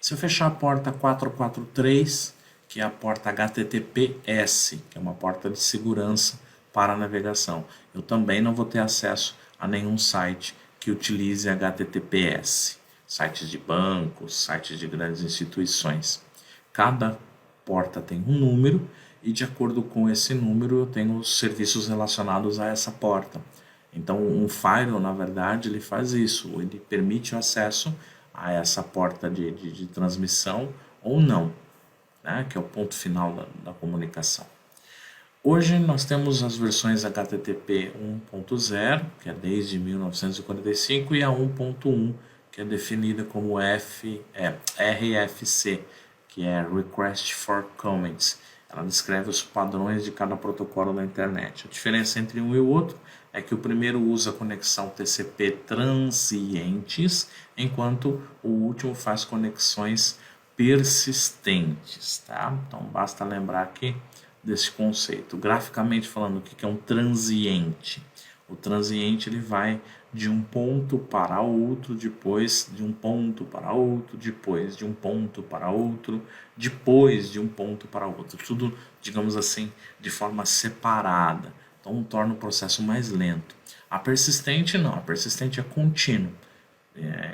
Se eu fechar a porta 443, que é a porta HTTPS, que é uma porta de segurança para a navegação, eu também não vou ter acesso a nenhum site que utilize HTTPS. Sites de bancos, sites de grandes instituições. Cada porta tem um número e de acordo com esse número eu tenho os serviços relacionados a essa porta. Então um firewall, na verdade, ele faz isso, ele permite o acesso a essa porta de transmissão ou não, né? Que é o ponto final da comunicação. Hoje nós temos as versões HTTP 1.0, que é desde 1945, e a 1.1, que é definida como RFC, que é Request for Comments. Ela descreve os padrões de cada protocolo da internet. A diferença entre um e o outro é que o primeiro usa a conexão TCP transientes, enquanto o último faz conexões persistentes. Tá? Então basta lembrar aqui desse conceito. Graficamente falando, o que é um transiente? O transiente ele vai de um ponto para outro, depois de um ponto para outro, depois de um ponto para outro, depois de um ponto para outro. Tudo, digamos assim, de forma separada. Então torna o processo mais lento. A persistente não, a persistente é contínua.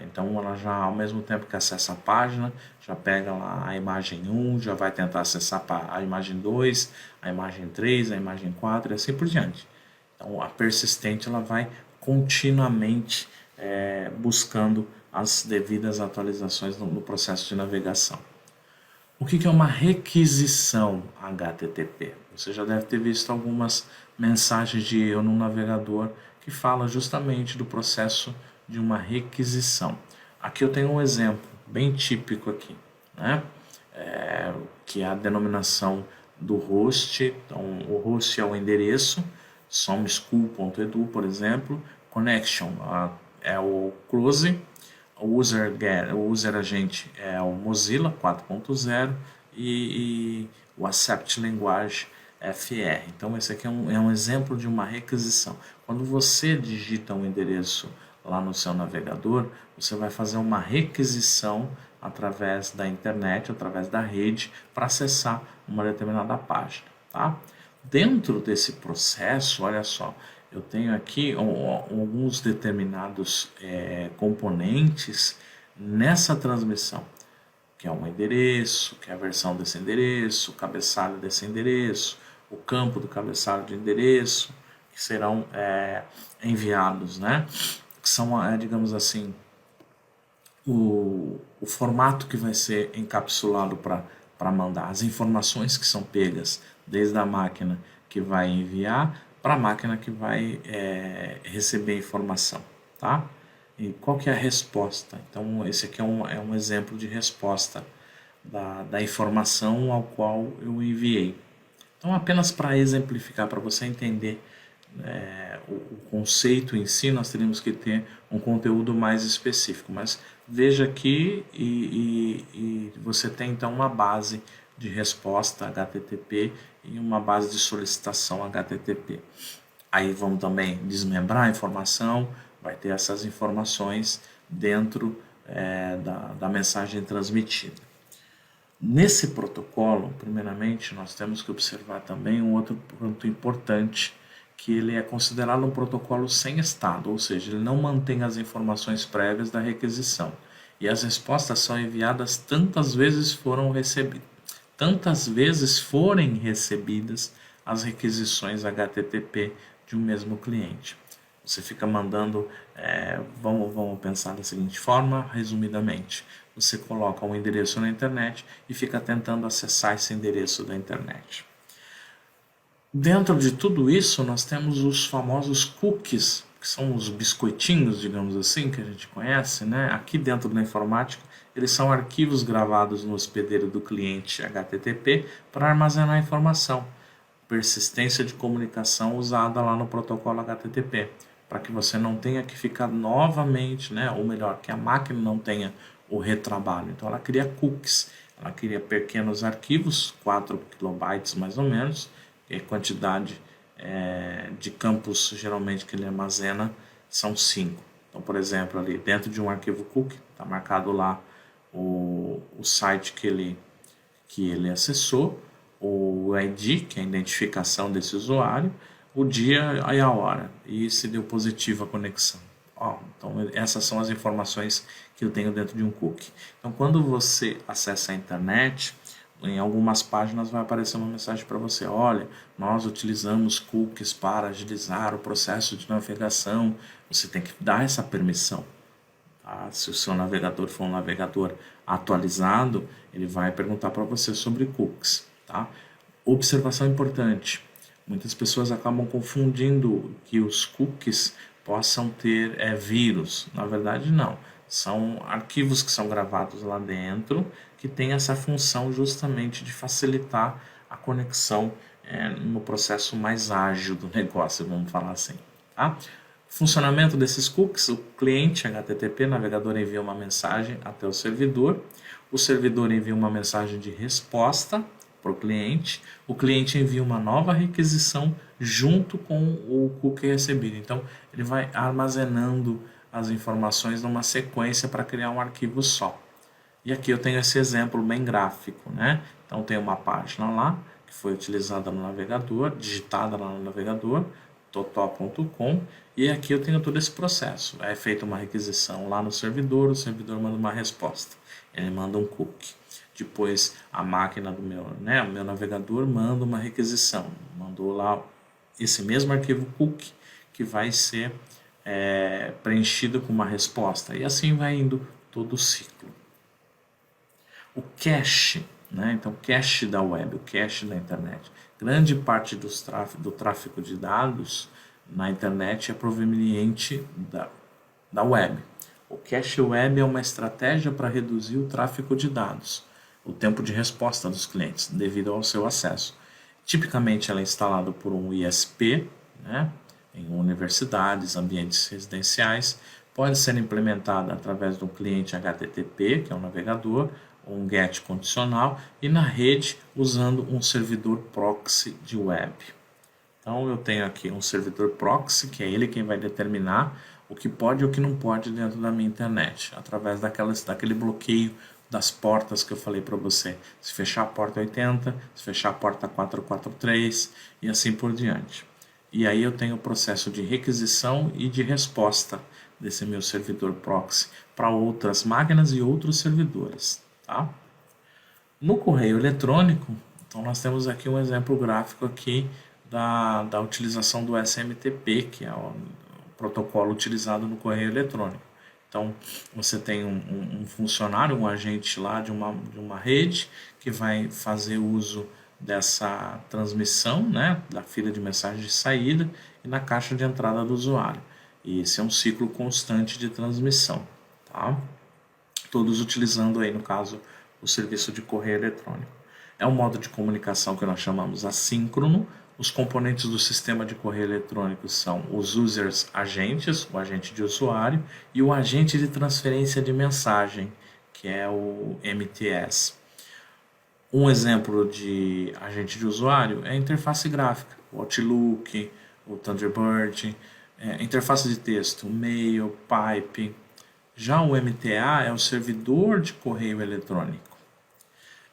Então ela já, ao mesmo tempo que acessa a página, já pega lá a imagem 1, já vai tentar acessar a imagem 2, a imagem 3, a imagem 4 e assim por diante. Então a persistente ela vai continuamente buscando as devidas atualizações no processo de navegação. O que é uma requisição HTTP? Você já deve ter visto algumas mensagens de erro no navegador que fala justamente do processo de uma requisição. Aqui eu tenho um exemplo bem típico aqui, né? Que é a denominação do host. Então, o host é o endereço, someschool.edu, por exemplo. Connection é o close. O user agent é o Mozilla 4.0 e o Accept Language FR. Então esse aqui é um exemplo de uma requisição. Quando você digita um endereço lá no seu navegador, você vai fazer uma requisição através da internet, através da rede, para acessar uma determinada página. Tá? Dentro desse processo, olha só, eu tenho aqui alguns determinados componentes nessa transmissão, que é um endereço, que é a versão desse endereço, o cabeçalho desse endereço, o campo do cabeçalho de endereço, que serão enviados, né? Que são, digamos assim, o formato que vai ser encapsulado para mandar, as informações que são pegas desde a máquina que vai enviar para a máquina que vai receber a informação, tá? E qual que é a resposta? Então esse aqui é um exemplo de resposta da informação ao qual eu enviei. Então, apenas para exemplificar, para você entender o conceito em si, nós teríamos que ter um conteúdo mais específico. Mas veja aqui e você tem então uma base de resposta HTTP e uma base de solicitação HTTP. Aí vamos também desmembrar a informação, vai ter essas informações dentro da mensagem transmitida. Nesse protocolo, primeiramente, nós temos que observar também um outro ponto importante, que ele é considerado um protocolo sem estado, ou seja, ele não mantém as informações prévias da requisição. E as respostas são enviadas tantas vezes forem recebidas as requisições HTTP de um mesmo cliente. Você fica mandando, vamos pensar da seguinte forma, resumidamente. Você coloca um endereço na internet e fica tentando acessar esse endereço da internet. Dentro de tudo isso, nós temos os famosos cookies, que são os biscoitinhos, digamos assim, que a gente conhece, né? Aqui dentro da informática, eles são arquivos gravados no hospedeiro do cliente HTTP para armazenar informação. Persistência de comunicação usada lá no protocolo HTTP, para que você não tenha que ficar novamente, né? Ou melhor, que a máquina não tenha o retrabalho. Então ela cria cookies, ela cria pequenos arquivos, 4 kilobytes mais ou menos, e a quantidade de campos geralmente que ele armazena são 5. Então, por exemplo, ali dentro de um arquivo cookie, está marcado lá o site que ele acessou, o ID, que é a identificação desse usuário, o dia e a hora, e se deu positiva a conexão. Então, essas são as informações que eu tenho dentro de um cookie. Então, quando você acessa a internet, em algumas páginas vai aparecer uma mensagem para você: olha, nós utilizamos cookies para agilizar o processo de navegação. Você tem que dar essa permissão. Tá? Se o seu navegador for um navegador atualizado, ele vai perguntar para você sobre cookies. Tá? Observação importante: muitas pessoas acabam confundindo que os cookies possam ter vírus. Na verdade, não. São arquivos que são gravados lá dentro, que tem essa função justamente de facilitar a conexão no processo mais ágil do negócio, vamos falar assim. Tá? Funcionamento desses cookies: o cliente HTTP, navegador, envia uma mensagem até o servidor envia uma mensagem de resposta para o cliente envia uma nova requisição junto com o cookie recebido. Então, ele vai armazenando as informações numa sequência para criar um arquivo só. E aqui eu tenho esse exemplo bem gráfico, né? Então, tem uma página lá que foi utilizada no navegador, digitada lá no navegador, totó.com, e aqui eu tenho todo esse processo. É feita uma requisição lá no servidor, o servidor manda uma resposta, ele manda um cookie. Depois a máquina do o meu navegador manda uma requisição, mandou lá esse mesmo arquivo cookie que vai ser preenchido com uma resposta, e assim vai indo todo o ciclo. O cache, né? Então, cache da web, o cache da internet. Grande parte do tráfego de dados na internet é proveniente da web. O cache web é uma estratégia para reduzir o tráfego de dados, o tempo de resposta dos clientes, devido ao seu acesso. Tipicamente, ela é instalada por um ISP, né? Em universidades, ambientes residenciais. Pode ser implementada através de um cliente HTTP, que é um navegador, um GET condicional, e na rede usando um servidor proxy de web. Então eu tenho aqui um servidor proxy, que é ele quem vai determinar o que pode e o que não pode dentro da minha internet, através daquele bloqueio das portas que eu falei para você. Se fechar a porta 80, se fechar a porta 443 e assim por diante. E aí eu tenho o processo de requisição e de resposta desse meu servidor proxy para outras máquinas e outros servidores. Tá? No correio eletrônico, então nós temos aqui um exemplo gráfico aqui da utilização do SMTP, que é o protocolo utilizado no correio eletrônico. Então, você tem um funcionário, um agente lá de uma rede que vai fazer uso dessa transmissão, né, da fila de mensagem de saída e na caixa de entrada do usuário. E esse é um ciclo constante de transmissão. Tá? Todos utilizando aí, no caso, o serviço de correio eletrônico. É um modo de comunicação que nós chamamos assíncrono. Os componentes do sistema de correio eletrônico são os users agentes, o agente de usuário, e o agente de transferência de mensagem, que é o MTS. Um exemplo de agente de usuário é a interface gráfica, o Outlook, o Thunderbird, interface de texto, Mail, Pipe. Já o MTA é o servidor de correio eletrônico.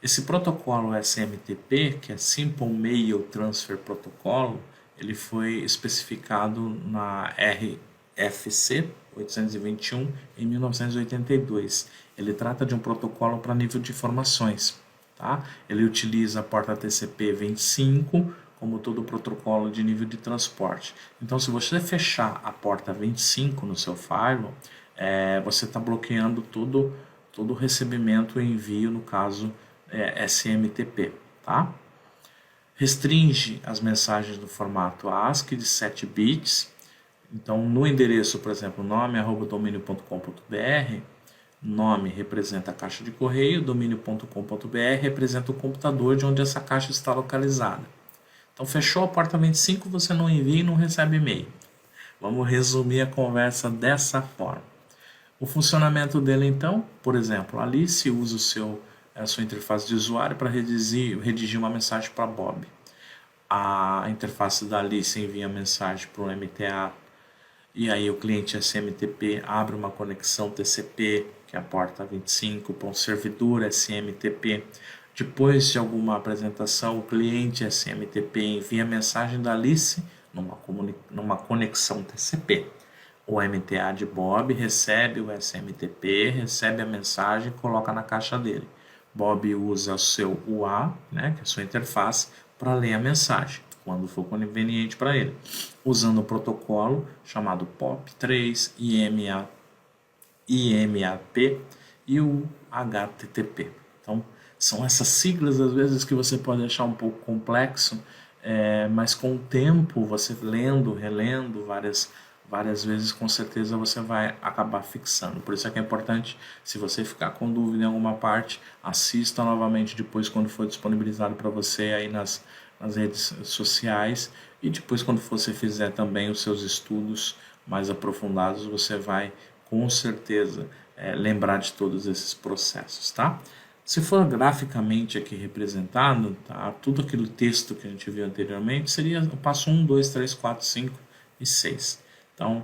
Esse protocolo SMTP, que é Simple Mail Transfer Protocol, ele foi especificado na RFC 821 em 1982. Ele trata de um protocolo para nível de informações. Tá? Ele utiliza a porta TCP 25 como todo protocolo de nível de transporte. Então, se você fechar a porta 25 no seu firewall, você está bloqueando todo o recebimento e envio, no caso SMTP. Tá? Restringe as mensagens no formato ASCII de 7 bits. Então, no endereço, por exemplo, nome@domínio.com.br, nome representa a caixa de correio, domínio.com.br representa o computador de onde essa caixa está localizada. Então, fechou a porta 25, você não envia e não recebe e-mail. Vamos resumir a conversa dessa forma. O funcionamento dele, então, por exemplo, Alice usa a sua interface de usuário para redigir uma mensagem para Bob. A interface da Alice envia a mensagem para o MTA, e aí o cliente SMTP abre uma conexão TCP, que é a porta 25, para um servidor SMTP. Depois de alguma apresentação, o cliente SMTP envia a mensagem da Alice numa conexão TCP. O MTA de Bob recebe o SMTP, recebe a mensagem e coloca na caixa dele. Bob usa o seu UA, que é a sua interface, para ler a mensagem, quando for conveniente para ele, usando o protocolo chamado POP3, IMAP e o HTTP. Então, são essas siglas, às vezes, que você pode achar um pouco complexo, mas com o tempo, você lendo, relendo várias vezes, com certeza você vai acabar fixando. Por isso é que é importante, se você ficar com dúvida em alguma parte, assista novamente depois quando for disponibilizado para você aí nas redes sociais, e depois quando você fizer também os seus estudos mais aprofundados, você vai com certeza lembrar de todos esses processos, tá? Se for graficamente aqui representado, tá? Tudo aquele texto que a gente viu anteriormente seria o passo 1, 2, 3, 4, 5 e 6. Então,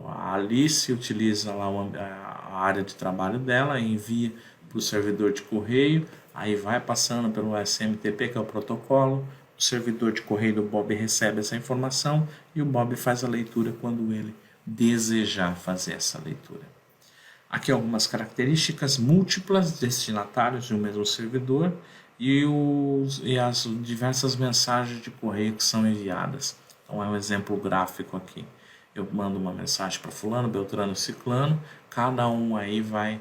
a Alice utiliza lá a área de trabalho dela, envia para o servidor de correio, aí vai passando pelo SMTP, que é o protocolo, o servidor de correio do Bob recebe essa informação e o Bob faz a leitura quando ele desejar fazer essa leitura. Aqui algumas características múltiplas destinatários de um mesmo servidor e as diversas mensagens de correio que são enviadas. Então é um exemplo gráfico aqui. Eu mando uma mensagem para fulano, beltrano, ciclano, cada um aí vai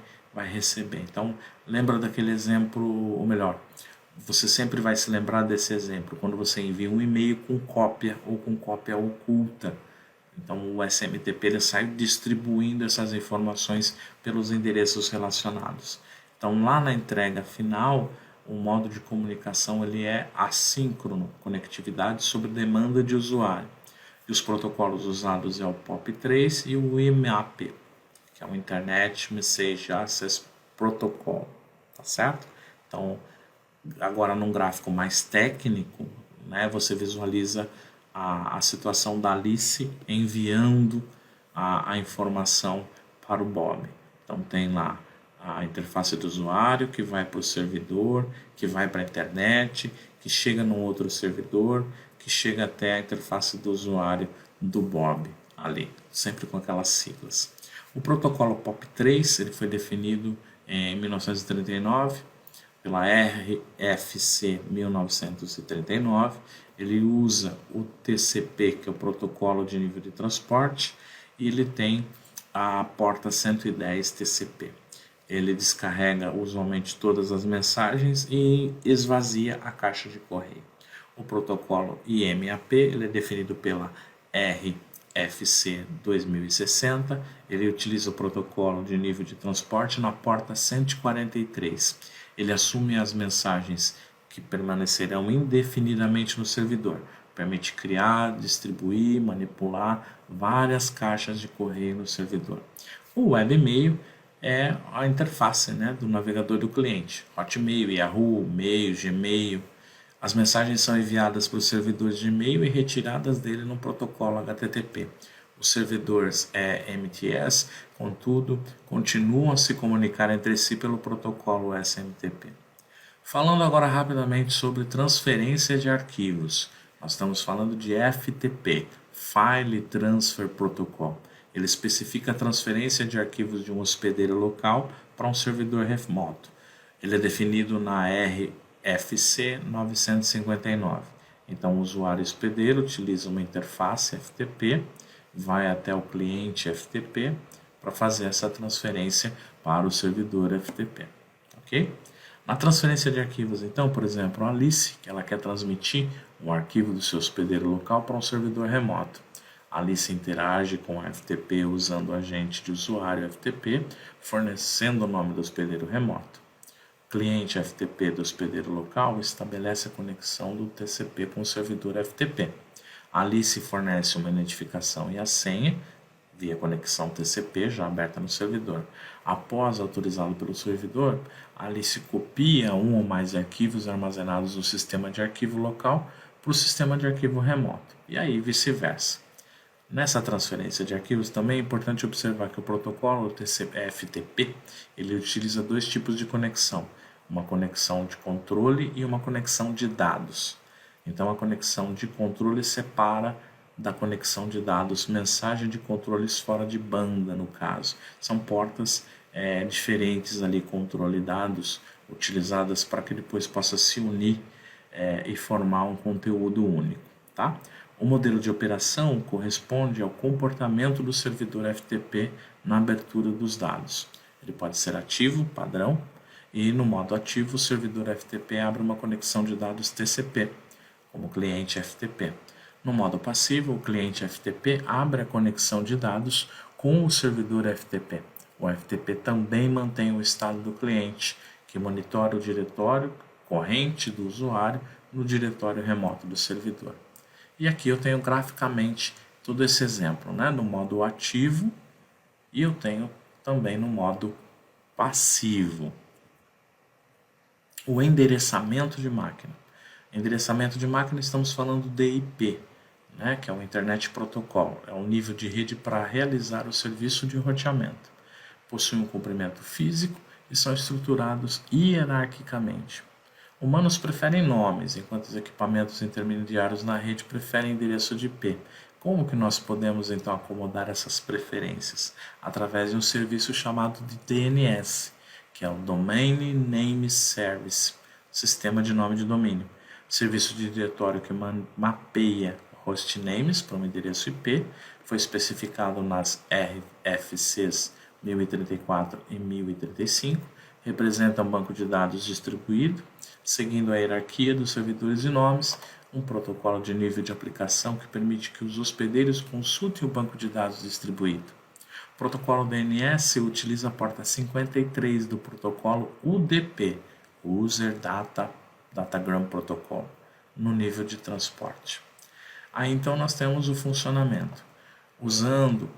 receber. Então lembra daquele exemplo, ou melhor, você sempre vai se lembrar desse exemplo, quando você envia um e-mail com cópia ou com cópia oculta. Então o SMTP ele sai distribuindo essas informações pelos endereços relacionados. Então lá na entrega final, o modo de comunicação ele é assíncrono, conectividade sob demanda de usuário. E os protocolos usados é o POP3 e o IMAP, que é o Internet Message Access Protocol, tá certo? Então, agora num gráfico mais técnico, você visualiza a situação da Alice enviando a informação para o Bob. Então tem lá a interface do usuário que vai para o servidor, que vai para a internet, que chega num outro servidor, que chega até a interface do usuário do Bob ali, sempre com aquelas siglas. O protocolo POP3 ele foi definido em 1939 pela RFC 1939. Ele usa o TCP, que é o protocolo de nível de transporte, e ele tem a porta 110 TCP. Ele descarrega usualmente todas as mensagens e esvazia a caixa de correio. O protocolo IMAP ele é definido pela FC 2060, ele utiliza o protocolo de nível de transporte na porta 143. Ele assume as mensagens que permanecerão indefinidamente no servidor. Permite criar, distribuir, manipular várias caixas de correio no servidor. O webmail é a interface, né, do navegador do cliente. Hotmail, Yahoo, Mail, Gmail. As mensagens são enviadas para os servidores de e-mail e retiradas dele no protocolo HTTP. Os servidores MTS, contudo, continuam a se comunicar entre si pelo protocolo SMTP. Falando agora rapidamente sobre transferência de arquivos. Nós estamos falando de FTP, File Transfer Protocol. Ele especifica a transferência de arquivos de um hospedeiro local para um servidor remoto. Ele é definido na RFC 959. Então, o usuário hospedeiro utiliza uma interface FTP, vai até o cliente FTP para fazer essa transferência para o servidor FTP. Ok? Na transferência de arquivos, então, por exemplo, a Alice, que ela quer transmitir um arquivo do seu hospedeiro local para um servidor remoto. A Alice interage com o FTP usando o agente de usuário FTP, fornecendo o nome do hospedeiro remoto. O cliente FTP do hospedeiro local estabelece a conexão do TCP com o servidor FTP. A Alice fornece uma identificação e a senha via conexão TCP já aberta no servidor. Após autorizado pelo servidor, a Alice copia um ou mais arquivos armazenados no sistema de arquivo local para o sistema de arquivo remoto, e aí vice-versa. Nessa transferência de arquivos também é importante observar que o protocolo TCP/FTP ele utiliza dois tipos de conexão, uma conexão de controle e uma conexão de dados. Então a conexão de controle separa da conexão de dados mensagem de controles fora de banda, no caso. São portas diferentes ali, controle e dados, utilizadas para que depois possa se unir e formar um conteúdo único. Tá? O modelo de operação corresponde ao comportamento do servidor FTP na abertura dos dados. Ele pode ser ativo, padrão, e no modo ativo o servidor FTP abre uma conexão de dados TCP, como cliente FTP. No modo passivo, o cliente FTP abre a conexão de dados com o servidor FTP. O FTP também mantém o estado do cliente, que monitora o diretório corrente do usuário no diretório remoto do servidor. E aqui eu tenho graficamente todo esse exemplo, né? No modo ativo, e eu tenho também no modo passivo. O endereçamento de máquina. Endereçamento de máquina, estamos falando de IP, né, que é o Internet Protocol. É um nível de rede para realizar o serviço de roteamento. Possui um comprimento físico e são estruturados hierarquicamente. Humanos preferem nomes, enquanto os equipamentos intermediários na rede preferem endereço de IP. Como que nós podemos então acomodar essas preferências? Através de um serviço chamado de DNS, que é o Domain Name Service, Sistema de Nome de Domínio. Serviço de diretório que mapeia hostnames para um endereço IP, foi especificado nas RFCs 1034 e 1035, representa um banco de dados distribuído, seguindo a hierarquia dos servidores de nomes, um protocolo de nível de aplicação que permite que os hospedeiros consultem o banco de dados distribuído. O protocolo DNS utiliza a porta 53 do protocolo UDP, User Datagram Protocol, no nível de transporte. Aí então nós temos o funcionamento. Usado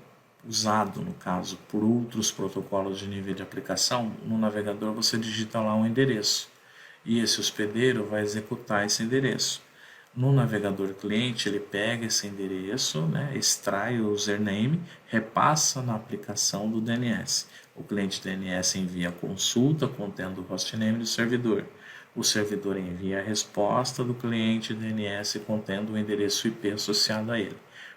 no caso por outros protocolos de nível de aplicação, no navegador você digita lá um endereço e esse hospedeiro vai executar esse endereço. No navegador cliente ele pega esse endereço, né, extrai o username, repassa na aplicação do DNS. O cliente DNS envia a consulta contendo o hostname do servidor. O servidor envia a resposta do cliente DNS contendo o endereço IP associado a ele.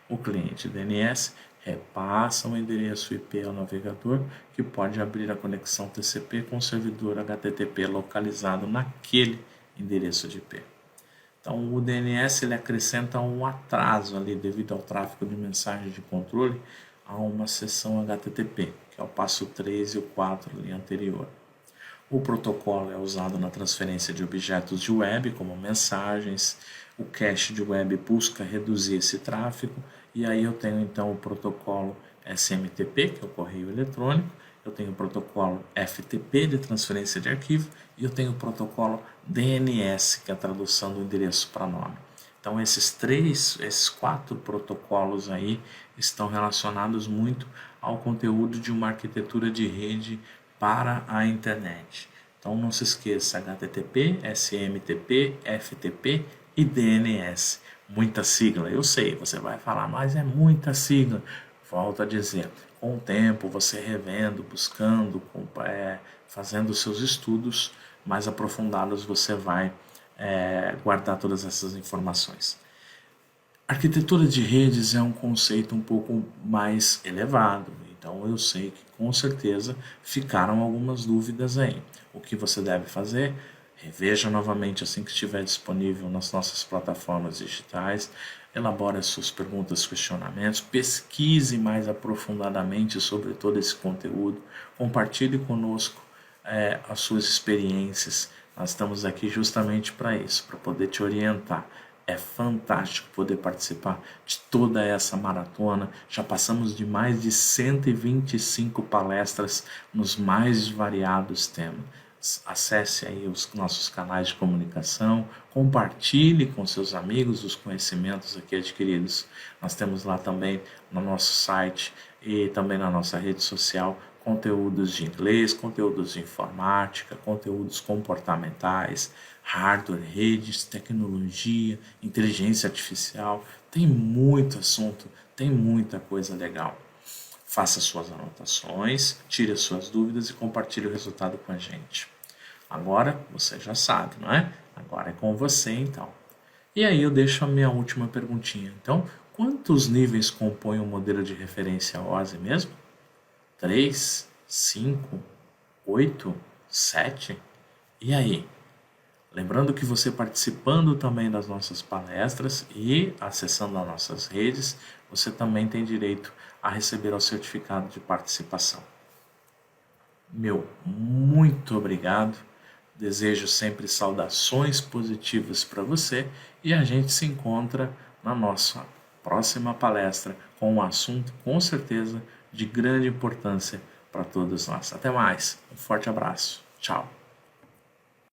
O cliente DNS repassa o endereço IP ao navegador, que pode abrir a conexão TCP com o servidor HTTP localizado naquele endereço de IP. Então, o DNS ele acrescenta um atraso ali devido ao tráfego de mensagens de controle a uma seção HTTP, que é o passo 3 e o 4 ali anterior. O protocolo é usado na transferência de objetos de web, como mensagens. O cache de web busca reduzir esse tráfego. E aí eu tenho então o protocolo SMTP, que é o correio eletrônico. Eu tenho o protocolo FTP, de transferência de arquivo. E eu tenho o protocolo DNS, que é a tradução do endereço para nome. Então esses quatro protocolos aí estão relacionados muito ao conteúdo de uma arquitetura de rede para a internet. Então não se esqueça, HTTP, SMTP, FTP e DNS. Muita sigla, eu sei, você vai falar, mas é muita sigla. Volto a dizer, com o tempo, você revendo, buscando, fazendo seus estudos mais aprofundados, você vai guardar todas essas informações. Arquitetura de redes é um conceito um pouco mais elevado, então eu sei que com certeza ficaram algumas dúvidas aí. O que você deve fazer? Reveja novamente assim que estiver disponível nas nossas plataformas digitais, elabore as suas perguntas, questionamentos, pesquise mais aprofundadamente sobre todo esse conteúdo, compartilhe conosco as suas experiências. Nós estamos aqui justamente para isso, para poder te orientar. É fantástico poder participar de toda essa maratona. Já passamos de mais de 125 palestras nos mais variados temas. Acesse aí os nossos canais de comunicação, compartilhe com seus amigos os conhecimentos aqui adquiridos. Nós temos lá também no nosso site e também na nossa rede social conteúdos de inglês, conteúdos de informática, conteúdos comportamentais, hardware, redes, tecnologia, inteligência artificial. Tem muito assunto, tem muita coisa legal. Faça suas anotações, tire as suas dúvidas e compartilhe o resultado com a gente. Agora você já sabe, não é? Agora é com você então. E aí eu deixo a minha última perguntinha. Então, quantos níveis compõem o modelo de referência OSI mesmo? 3, 5, 8, 7? E aí? Lembrando que você participando também das nossas palestras e acessando as nossas redes, você também tem direito a receber o certificado de participação. Meu muito obrigado. Desejo sempre saudações positivas para você e a gente se encontra na nossa próxima palestra com um assunto com certeza de grande importância para todos nós. Até mais. Um forte abraço. Tchau.